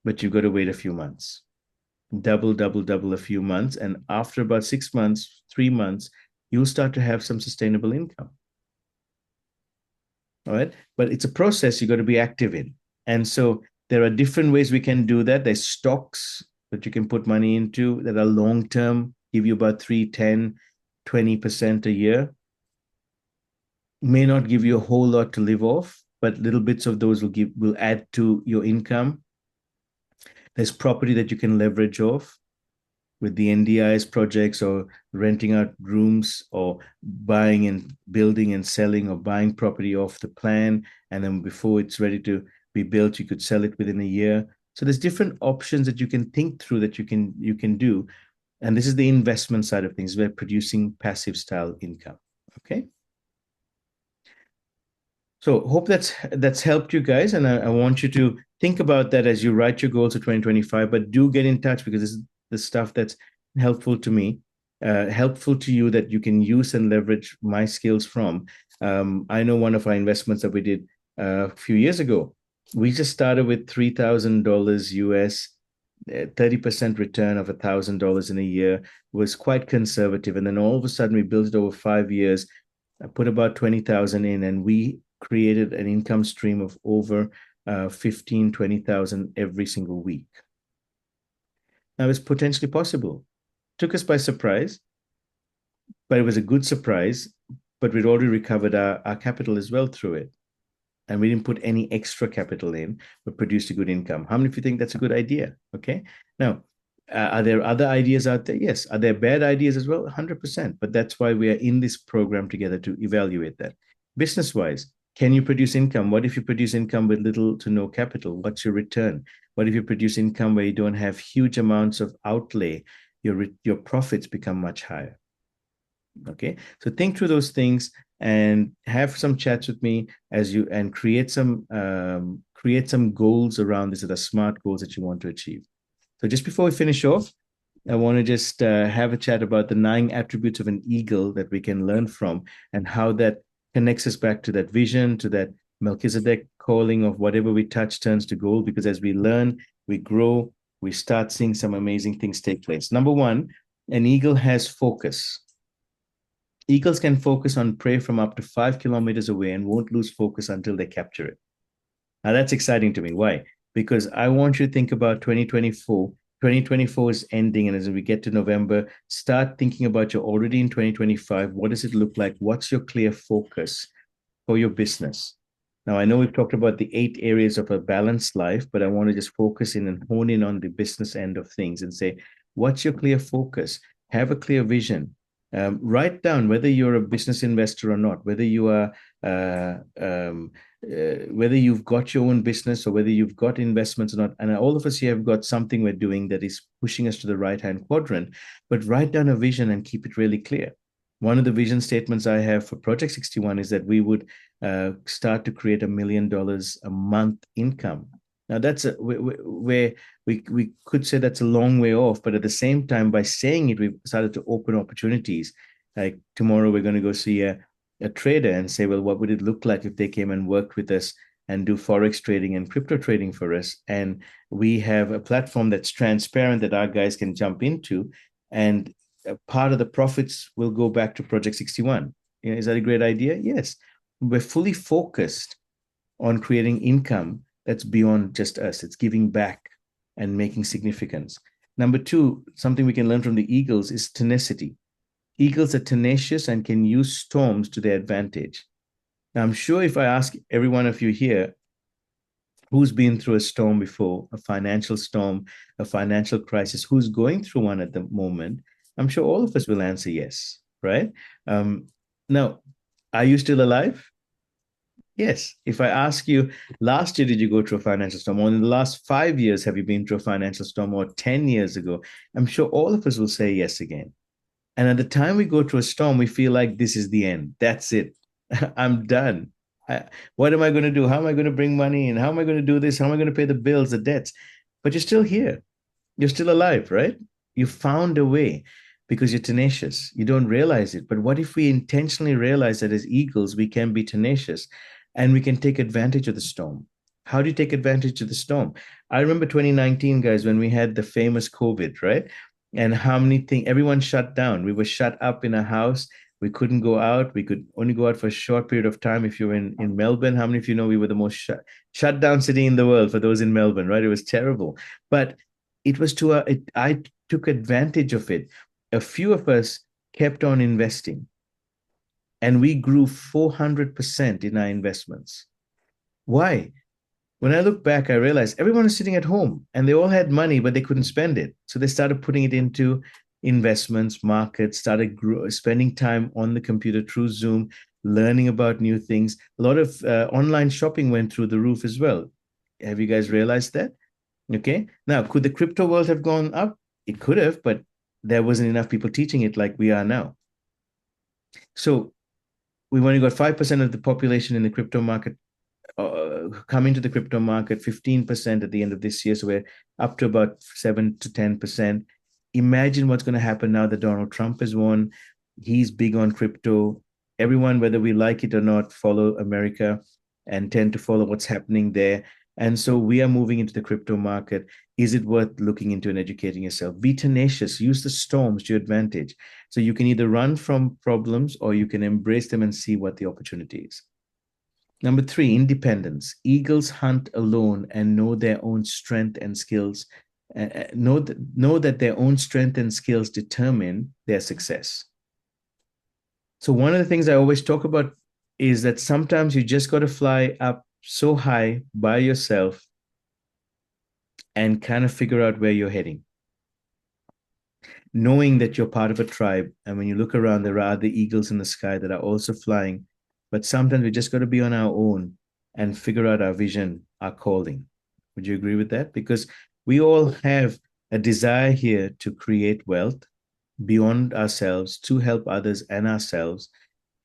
but you've got to wait a few months, double a few months, and after about 6 months, 3 months, you'll start to have some sustainable income. All right, but it's a process you got to be active in, and so there are different ways we can do that. There's stocks that you can put money into that are long term, give you about 3, 10, 20% a year. May not give you a whole lot to live off, but little bits of those will add to your income. There's property that you can leverage off with the NDIS projects, or renting out rooms, or buying and building and selling, or buying property off the plan. And then before it's ready to be built, you could sell it within a year. So there's different options that you can think through that you can do. And this is the investment side of things. We're producing passive style income. Okay. So hope that's helped you guys. And I want you to think about that as you write your goals for 2025, but do get in touch, because this is the stuff that's helpful to me, helpful to you, that you can use and leverage my skills from. I know one of our investments that we did a few years ago, we just started with $3,000 US, 30% return of $1,000 in a year, was quite conservative. And then all of a sudden we built it over 5 years. I put about 20,000 in, and we created an income stream of over 15, 20,000 every single week. Now it's potentially possible. Took us by surprise, but it was a good surprise. But we'd already recovered our capital as well through it. And we didn't put any extra capital in, but produced a good income. How many of you think that's a good idea? Okay. Now, are there other ideas out there? Yes. Are there bad ideas as well? 100%. But that's why we are in this program together, to evaluate that. Business-wise, can you produce income? What if you produce income with little to no capital? What's your return? What if you produce income where you don't have huge amounts of outlay? Your profits become much higher. Okay. So think through those things and have some chats with me and create some goals around this, that are smart goals that you want to achieve. So just before we finish off, I want to just have a chat about the 9 attributes of an eagle that we can learn from, and how that connects us back to that vision, to that Melchizedek calling of whatever we touch turns to gold. Because as we learn, we grow, we start seeing some amazing things take place. Number 1, an eagle has focus. Eagles can focus on prey from up to 5 kilometers away and won't lose focus until they capture it. Now that's exciting to me. Why? Because I want you to think about 2024. 2024 is ending, and as we get to November, start thinking about you're already in 2025. What does it look like? What's your clear focus for your business? Now, I know we've talked about the 8 areas of a balanced life, but I want to just focus in and hone in on the business end of things and say, what's your clear focus? Have a clear vision. Write down whether you're a business investor or not, whether you are, whether you've got your own business or whether you've got investments or not. And all of us here have got something we're doing that is pushing us to the right-hand quadrant. But write down a vision and keep it really clear. One of the vision statements I have for Project 61 is that we would start to create $1 million a month income. Now that's where we could say that's a long way off, but at the same time, by saying it, we've started to open opportunities. Like tomorrow, we're going to go see a trader and say, well, what would it look like if they came and worked with us and do Forex trading and crypto trading for us? And we have a platform that's transparent that our guys can jump into, and part of the profits will go back to Project 61. Is that a great idea? Yes. We're fully focused on creating income that's beyond just us. It's giving back and making significance. Number 2, something we can learn from the eagles is tenacity. Eagles are tenacious and can use storms to their advantage. Now, I'm sure if I ask every one of you here, who's been through a storm before, a financial storm, a financial crisis, who's going through one at the moment, I'm sure all of us will answer yes, right? Now, are you still alive? Yes. If I ask you, last year, did you go through a financial storm? Or in the last 5 years, have you been through a financial storm? Or 10 years ago? I'm sure all of us will say yes again. And at the time we go through a storm, we feel like this is the end. That's it. I'm done. What am I going to do? How am I going to bring money in? How am I going to do this? How am I going to pay the bills, the debts? But you're still here. You're still alive, right? You found a way because you're tenacious. You don't realize it. But what if we intentionally realize that as eagles, we can be tenacious and we can take advantage of the storm? How do you take advantage of the storm? I remember 2019, guys, when we had the famous COVID, right? And how many things, everyone shut down. We were shut up in a house. We couldn't go out. We could only go out for a short period of time. If you're in Melbourne, how many of you know we were the most shut down city in the world for those in Melbourne, right? It was terrible. But it was I took advantage of it. A few of us kept on investing and we grew 400% in our investments. Why? When I look back, I realized everyone was sitting at home and they all had money, but they couldn't spend it. So they started putting it into investments, markets, started spending time on the computer through Zoom, learning about new things. A lot of online shopping went through the roof as well. Have you guys realized that? Okay. Now, could the crypto world have gone up? It could have, but there wasn't enough people teaching it like we are now. So we've only got 5% of the population in the crypto market come into the crypto market, 15% at the end of this year. So we're up to about 7 to 10%. Imagine what's going to happen now that Donald Trump has won. He's big on crypto. Everyone, whether we like it or not, follow America and tend to follow what's happening there. And so we are moving into the crypto market. Is it worth looking into and educating yourself? Be tenacious. Use the storms to your advantage. So you can either run from problems or you can embrace them and see what the opportunity is. Number 3, independence. Eagles hunt alone and know their own strength and skills. Know that their own strength and skills determine their success. So one of the things I always talk about is that sometimes you just got to fly up so high by yourself and kind of figure out where you're heading. Knowing that you're part of a tribe, and when you look around, there are other eagles in the sky that are also flying. But sometimes we just got to be on our own and figure out our vision, our calling. Would you agree with that? Because we all have a desire here to create wealth beyond ourselves, to help others and ourselves.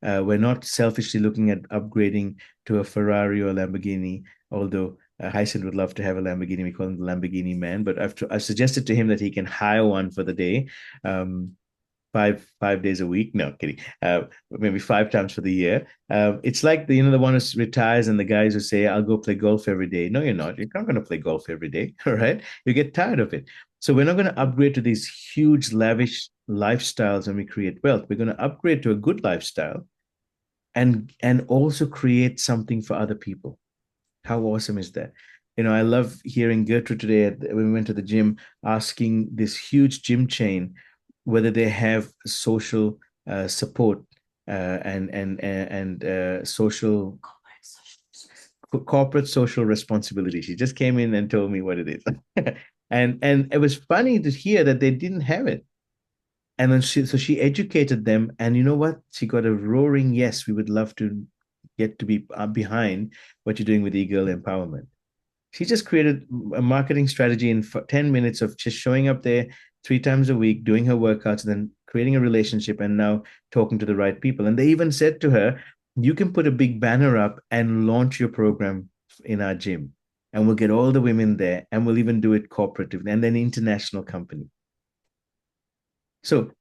We're not selfishly looking at upgrading to a Ferrari or a Lamborghini, although Hyacinth would love to have a Lamborghini. We call him the Lamborghini man, but I've suggested to him that he can hire one for the day. 5 days a week. No, kidding. Maybe 5 times for the year. It's like the one who retires and the guys who say, "I'll go play golf every day." No, you're not. You're not going to play golf every day. All right. You get tired of it. So we're not going to upgrade to these huge, lavish lifestyles when we create wealth. We're going to upgrade to a good lifestyle and also create something for other people. How awesome is that? I love hearing Gertrude today when we went to the gym asking this huge gym chain whether they have social support and social corporate social responsibility. She just came in and told me what it is, and it was funny to hear that they didn't have it. And then she educated them, and you know what? She got a roaring yes. We would love to get to be behind what you're doing with e-girl empowerment. She just created a marketing strategy in 10 minutes of just showing up there 3 times a week, doing her workouts, and then creating a relationship and now talking to the right people. And they even said to her, you can put a big banner up and launch your program in our gym. And we'll get all the women there and we'll even do it cooperatively and then international company. So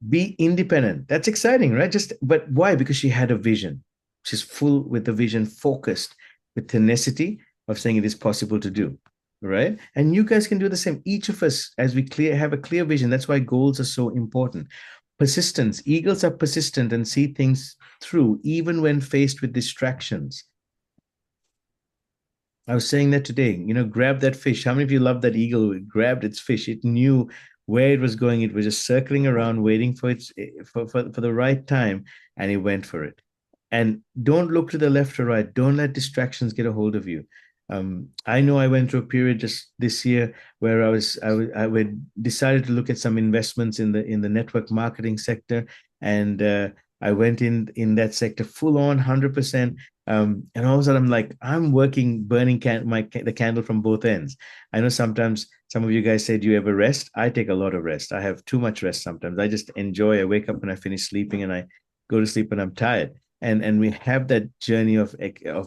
be independent. That's exciting, right? But why? Because she had a vision. She's full with the vision, focused with tenacity of saying it is possible to do. Right? And you guys can do the same. Each of us, as we have a clear vision. That's why goals are so important. Persistence. Eagles are persistent and see things through, even when faced with distractions. I was saying that today, grab that fish. How many of you love that eagle? It grabbed its fish. It knew where it was going. It was just circling around, waiting for the right time, and it went for it. And don't look to the left or right. Don't let distractions get a hold of you. I know I went through a period just this year where I decided to look at some investments in the network marketing sector, and I went in that sector full on 100%. And all of a sudden I'm like, I'm burning the candle from both ends. I know sometimes Some of you guys say, do you ever rest? I take a lot of rest. I have too much rest sometimes. I just enjoy. I wake up when I finish sleeping, and I go to sleep when I'm tired. And we have that journey of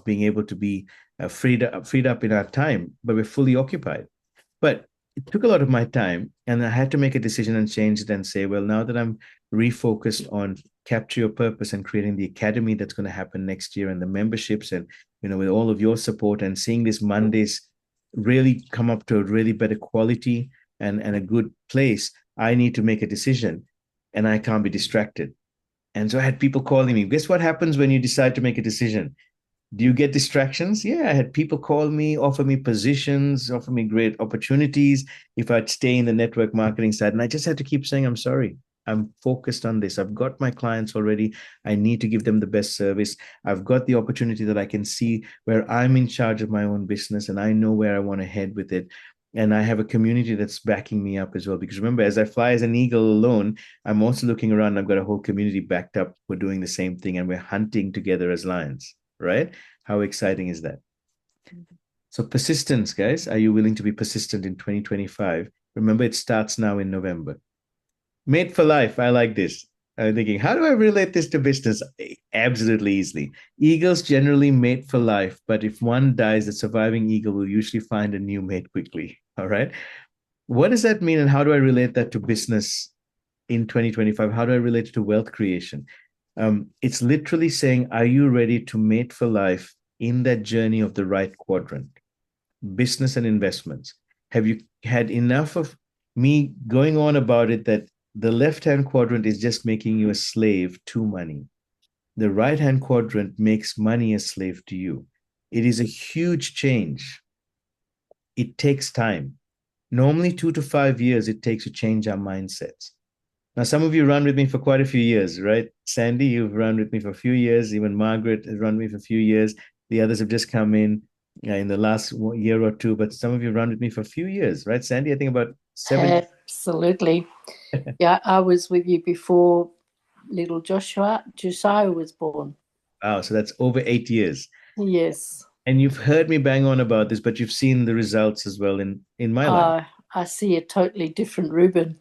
being able to be freed up in our time, but we're fully occupied. But it took a lot of my time, and I had to make a decision and change it and say, well, now that I'm refocused on capture your purpose and creating the academy that's going to happen next year, and the memberships, and with all of your support, and seeing these Mondays really come up to a really better quality and a good place, I need to make a decision, and I can't be distracted. And so I had people calling me. Guess what happens when you decide to make a decision? Do you get distractions? Yeah, I had people call me, offer me positions, offer me great opportunities if I'd stay in the network marketing side. And I just had to keep saying, I'm sorry. I'm focused on this. I've got my clients already. I need to give them the best service. I've got the opportunity that I can see where I'm in charge of my own business, and I know where I want to head with it. And I have a community that's backing me up as well. Because remember, as I fly as an eagle alone, I'm also looking around. I've got a whole community backed up. We're doing the same thing, and we're hunting together as lions, right? How exciting is that? So persistence, guys. Are you willing to be persistent in 2025? Remember, it starts now in November. Made for life. I like this. I'm thinking, how do I relate this to business? Absolutely easily. Eagles generally mate for life, but if one dies, the surviving eagle will usually find a new mate quickly. All right. What does that mean, and how do I relate that to business in 2025? How do I relate it to wealth creation? It's literally saying, are you ready to mate for life in that journey of the right quadrant? Business and investments. Have you had enough of me going on about it that the left-hand quadrant is just making you a slave to money? The right-hand quadrant makes money a slave to you. It is a huge change. It takes time. Normally 2 to 5 years it takes to change our mindsets. Now, some of you run with me for quite a few years, right? Sandy, you've run with me for a few years. Even Margaret has run with me for a few years. The others have just come in the last year or two, but some of you run with me for a few years, right, Sandy? I think about 7. Absolutely. Yeah, I was with you before little Josiah was born. Wow, so that's over 8 years. Yes. And you've heard me bang on about this, but you've seen the results as well in my life. I see a totally different Rueben.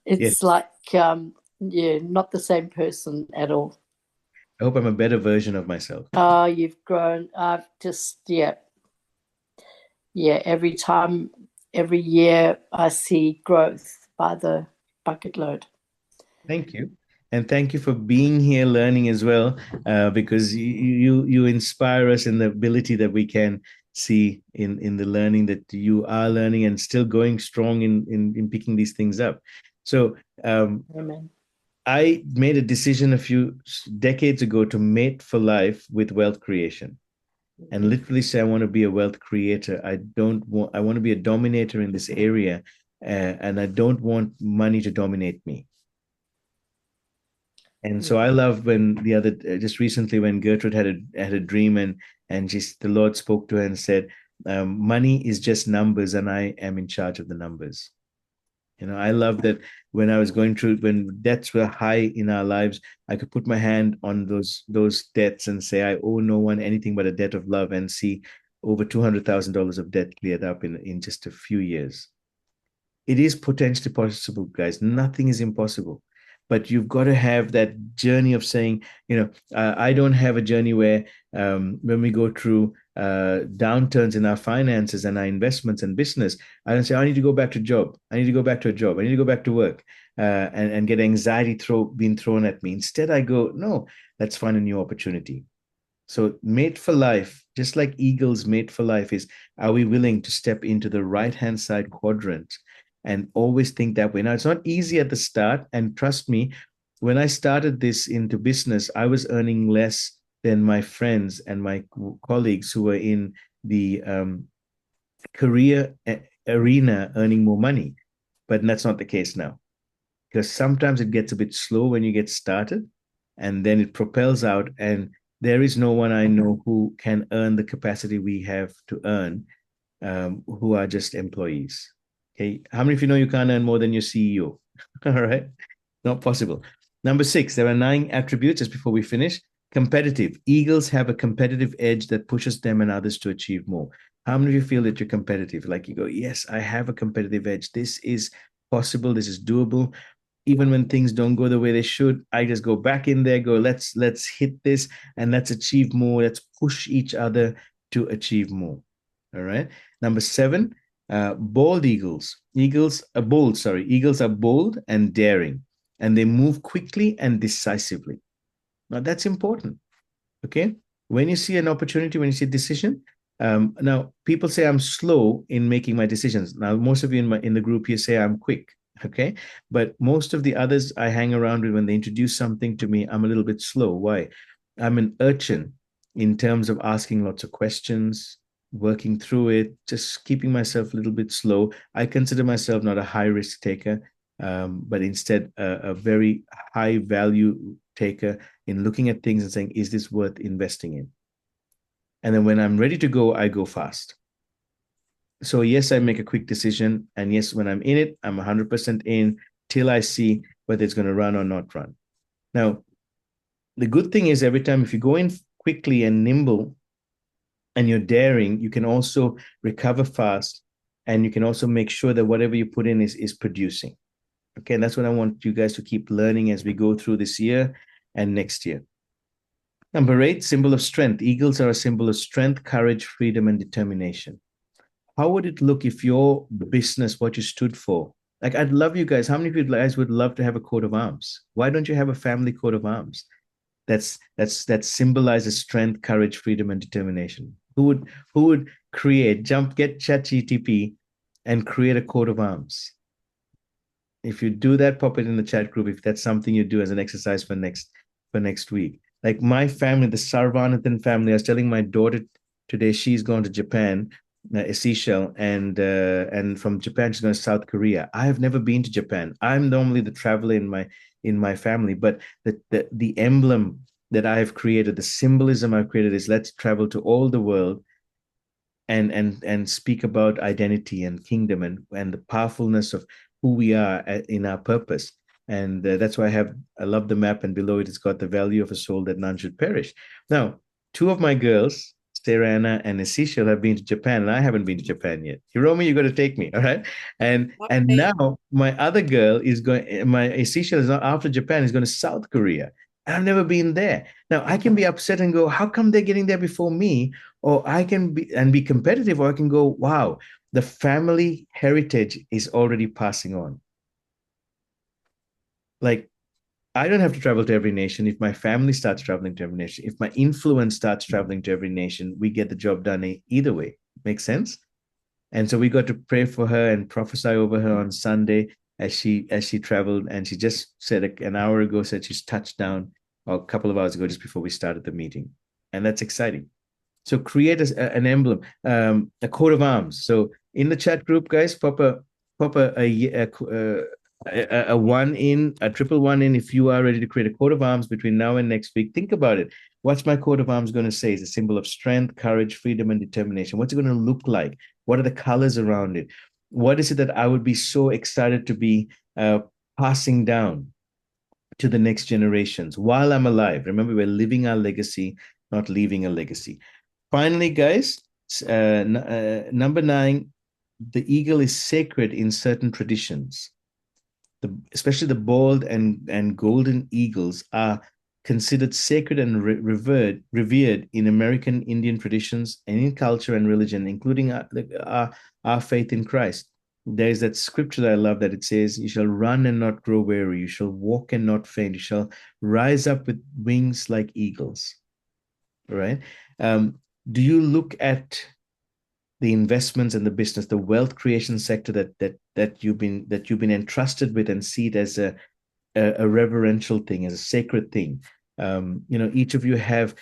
It's Yes. like, not the same person at all. I hope I'm a better version of myself. You've grown. I've just, every time, every year I see growth by the bucket load. Thank you. And thank you for being here learning as well, because you inspire us in the ability that we can see in the learning that you are learning, and still going strong in picking these things up. So Amen. I made a decision a few decades ago to mate for life with wealth creation, and literally say, I want to be a wealth creator. I want to be a dominator in this area, and I don't want money to dominate me. And so I love when just recently when Gertrude had a dream, and the Lord spoke to her and said, money is just numbers, and I am in charge of the numbers. I love that when I was going through, when debts were high in our lives, I could put my hand on those debts and say, I owe no one anything but a debt of love, and see over $200,000 of debt cleared up in just a few years. It is potentially possible, guys. Nothing is impossible. But you've got to have that journey of saying, I don't have a journey where when we go through downturns in our finances and our investments and business, I don't say, I need to go back to job. I need to go back to a job. I need to go back to work and get anxiety being thrown at me. Instead, I go, no, let's find a new opportunity. So mate for life, just like eagles mate for life, is, are we willing to step into the right-hand side quadrant and always think that way? Now, it's not easy at the start. And trust me, when I started this into business, I was earning less than my friends and my colleagues who were in the career arena earning more money. But that's not the case now, because sometimes it gets a bit slow when you get started, and then it propels out. And there is no one I know who can earn the capacity we have to earn, who are just employees. Okay. How many of you know you can't earn more than your CEO? All right. Not possible. Number 6, there are 9 attributes just before we finish. Competitive. Eagles have a competitive edge that pushes them and others to achieve more. How many of you feel that you're competitive? Like you go, yes, I have a competitive edge. This is possible. This is doable. Even when things don't go the way they should, I just go back in there, go, let's hit this and let's achieve more. Let's push each other to achieve more. All right. Number 7, bold eagles. Eagles are bold, sorry. Eagles are bold and daring, and they move quickly and decisively. Now that's important. Okay. When you see an opportunity, when you see a decision, now people say I'm slow in making my decisions. Now, most of you in the group here say I'm quick. Okay. But most of the others I hang around with, when they introduce something to me, I'm a little bit slow. Why? I'm an urchin in terms of asking lots of questions, working through it, just keeping myself a little bit slow. I consider myself not a high risk taker, but instead a very high value taker in looking at things and saying, is this worth investing in? And then when I'm ready to go, I go fast. So yes, I make a quick decision. And yes, when I'm in it, I'm 100% in till I see whether it's going to run or not run. Now, the good thing is every time if you go in quickly and nimble and you're daring, you can also recover fast, and you can also make sure that whatever you put in is producing. Okay, and that's what I want you guys to keep learning as we go through this year and next year. Number 8, symbol of strength. Eagles are a symbol of strength, courage, freedom, and determination. How would it look if your business, what you stood for? Like, I'd love you guys. How many of you guys would love to have a coat of arms? Why don't you have a family coat of arms? That symbolizes strength, courage, freedom, and determination. Who would get ChatGTP and create a coat of arms? If you do that, pop it in the chat group if that's something you do as an exercise for next week. Like my family, the Sarvananthan family, I was telling my daughter today, she's gone to Japan, Seychelles, and from Japan she's going to South Korea. I have never been to Japan. I'm normally the traveler in my family, but the emblem that I have created, the symbolism I've created is let's travel to all the world and speak about identity and kingdom and the powerfulness of who we are in our purpose. And that's why I love the map, and below it's got the value of a soul that none should perish. Now, 2 of my girls, Sarah Anna and Essential, have been to Japan, and I haven't been to Japan yet. Hiromi, you got to take me, all right? And now my other girl is going. My Essential is not after Japan. Is going to South Korea. I've never been there. Now I can be upset and go, how come they're getting there before me? Or I can be competitive, or I can go, wow, the family heritage is already passing on. Like, I don't have to travel to every nation. If my family starts traveling to every nation, if my influence starts traveling to every nation, we get the job done either way. Makes sense? And so we got to pray for her and prophesy over her on Sunday as she traveled. And she just said an hour ago, said she's touched down, or a couple of hours ago, just before we started the meeting. And that's exciting. So create an emblem, a coat of arms. So in the chat group, guys, pop a 1 in, a 111 in if you are ready to create a coat of arms between now and next week. Think about it. What's my coat of arms going to say? It's a symbol of strength, courage, freedom, and determination. What's it going to look like? What are the colors around it? What is it that I would be so excited to be passing down to the next generations while I'm alive? Remember, we're living our legacy, not leaving a legacy. Finally, guys, number 9, the eagle is sacred in certain traditions. Especially the bald and golden eagles are considered sacred and revered in American Indian traditions and in culture and religion, including our faith in Christ. There's that scripture that I love, that it says, you shall run and not grow weary. You shall walk and not faint. You shall rise up with wings like eagles. All right. Do you look at the investments and the business, the wealth creation sector that you've been entrusted with, and see it as a reverential thing, as a sacred thing? Each of you have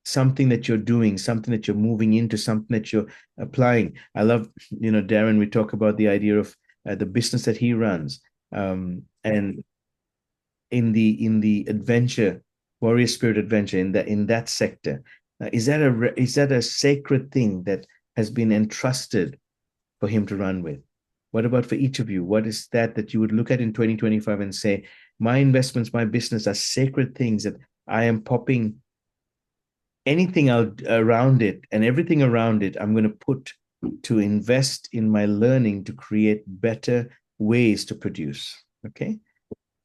something that you're doing, something that you're moving into, something that you're applying. I love, Darren, we talk about the idea of the business that he runs, and in the adventure, warrior spirit adventure, in that sector. Is that a sacred thing that has been entrusted for him to run with? What about for each of you? What is that you would look at in 2025 and say, my investments, my business are sacred things that I am popping anything out around it and everything around it, I'm going to put to invest in my learning to create better ways to produce. Okay.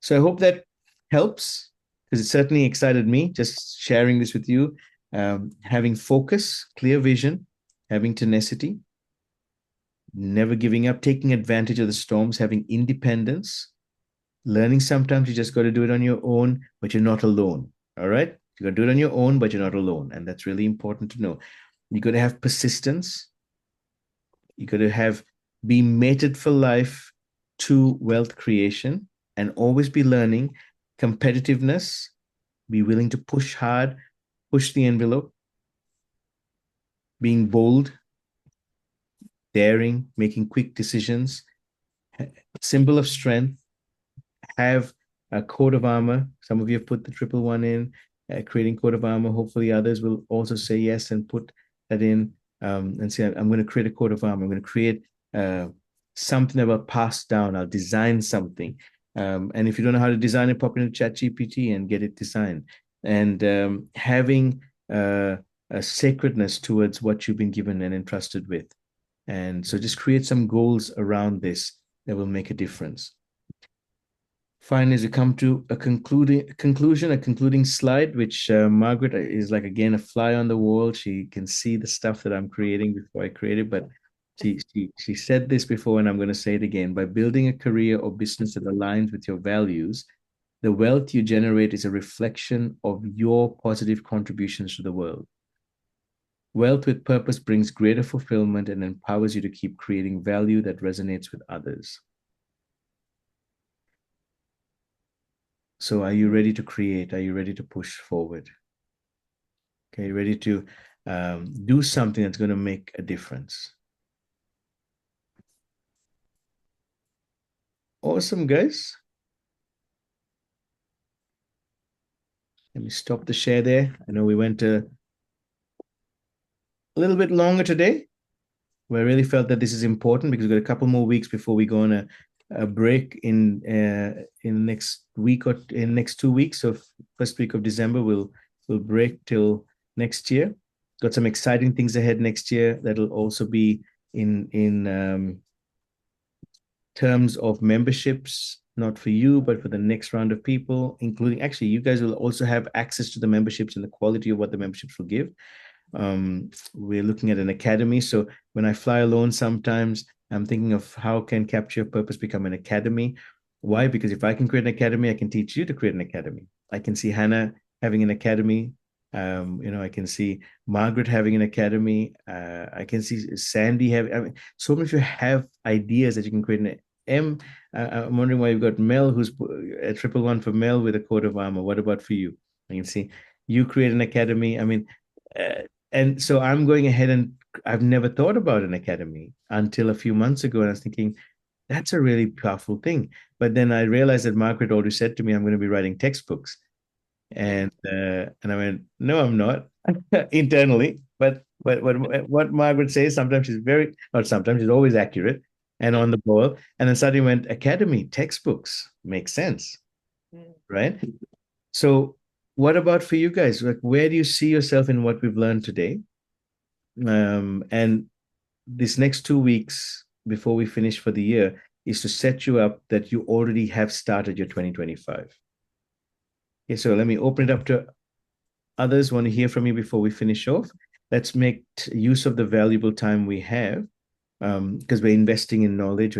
So I hope that helps, because it certainly excited me just sharing this with you. Having focus, clear vision, having tenacity, never giving up, taking advantage of the storms, having independence, learning sometimes you just got to do it on your own, but you're not alone. All right. You got to do it on your own, but you're not alone. And that's really important to know. You got to have persistence. You got to be mated for life to wealth creation and always be learning, competitiveness, be willing to push hard, push the envelope, being bold, daring, making quick decisions, symbol of strength, have a coat of armor. Some of you have put the 111 in, creating coat of armor. Hopefully others will also say yes and put that in, and say, I'm going to create a coat of armor. I'm going to create something that will pass down. I'll design something. And if you don't know how to design it, pop into ChatGPT and get it designed. And having a sacredness towards what you've been given and entrusted with. And so just create some goals around this that will make a difference. Finally, as we come to a concluding slide, which Margaret is like, again, a fly on the wall. She can see the stuff that I'm creating before I create it, but she said this before, and I'm going to say it again. By building a career or business that aligns with your values, the wealth you generate is a reflection of your positive contributions to the world. Wealth with purpose brings greater fulfillment and empowers you to keep creating value that resonates with others. So are you ready to create? Are you ready to push forward? Okay, ready to do something that's going to make a difference? Awesome, guys. Let me stop the share there. I know we went a little bit longer today. I really felt that this is important because we've got a couple more weeks before we go on a break in next week or in next 2 weeks. So first week of December, we'll break till next year. Got some exciting things ahead next year that'll also be in terms of memberships, not for you, but for the next round of people, including, actually, you guys will also have access to the memberships and the quality of what the memberships will give. We're looking at an academy. So when I fly alone, sometimes I'm thinking of how can Capture Your Purpose become an academy. Why? Because if I can create an academy, I can teach you to create an academy. I can see Hannah having an academy. I can see Margaret having an academy. I can see Sandy having. I mean, so many of you have ideas that you can create an I'm wondering why you've got Mel, who's a 111 for Mel with a coat of armor. What about for you? I can see you create an academy. I mean, and so I'm going ahead, and I've never thought about an academy until a few months ago. And I was thinking, that's a really powerful thing. But then I realized that Margaret already said to me, I'm going to be writing textbooks. And I went, no, I'm not internally. But what Margaret says, sometimes she's she's always accurate and on the ball. And then suddenly went, academy, textbooks, makes sense. Right? So what about for you guys? Like, where do you see yourself in what we've learned today? And this next 2 weeks before we finish for the year is to set you up that you already have started your 2025. Okay, so let me open it up to others. Want to hear from you before we finish off. Let's make use of the valuable time we have, because we're investing in knowledge.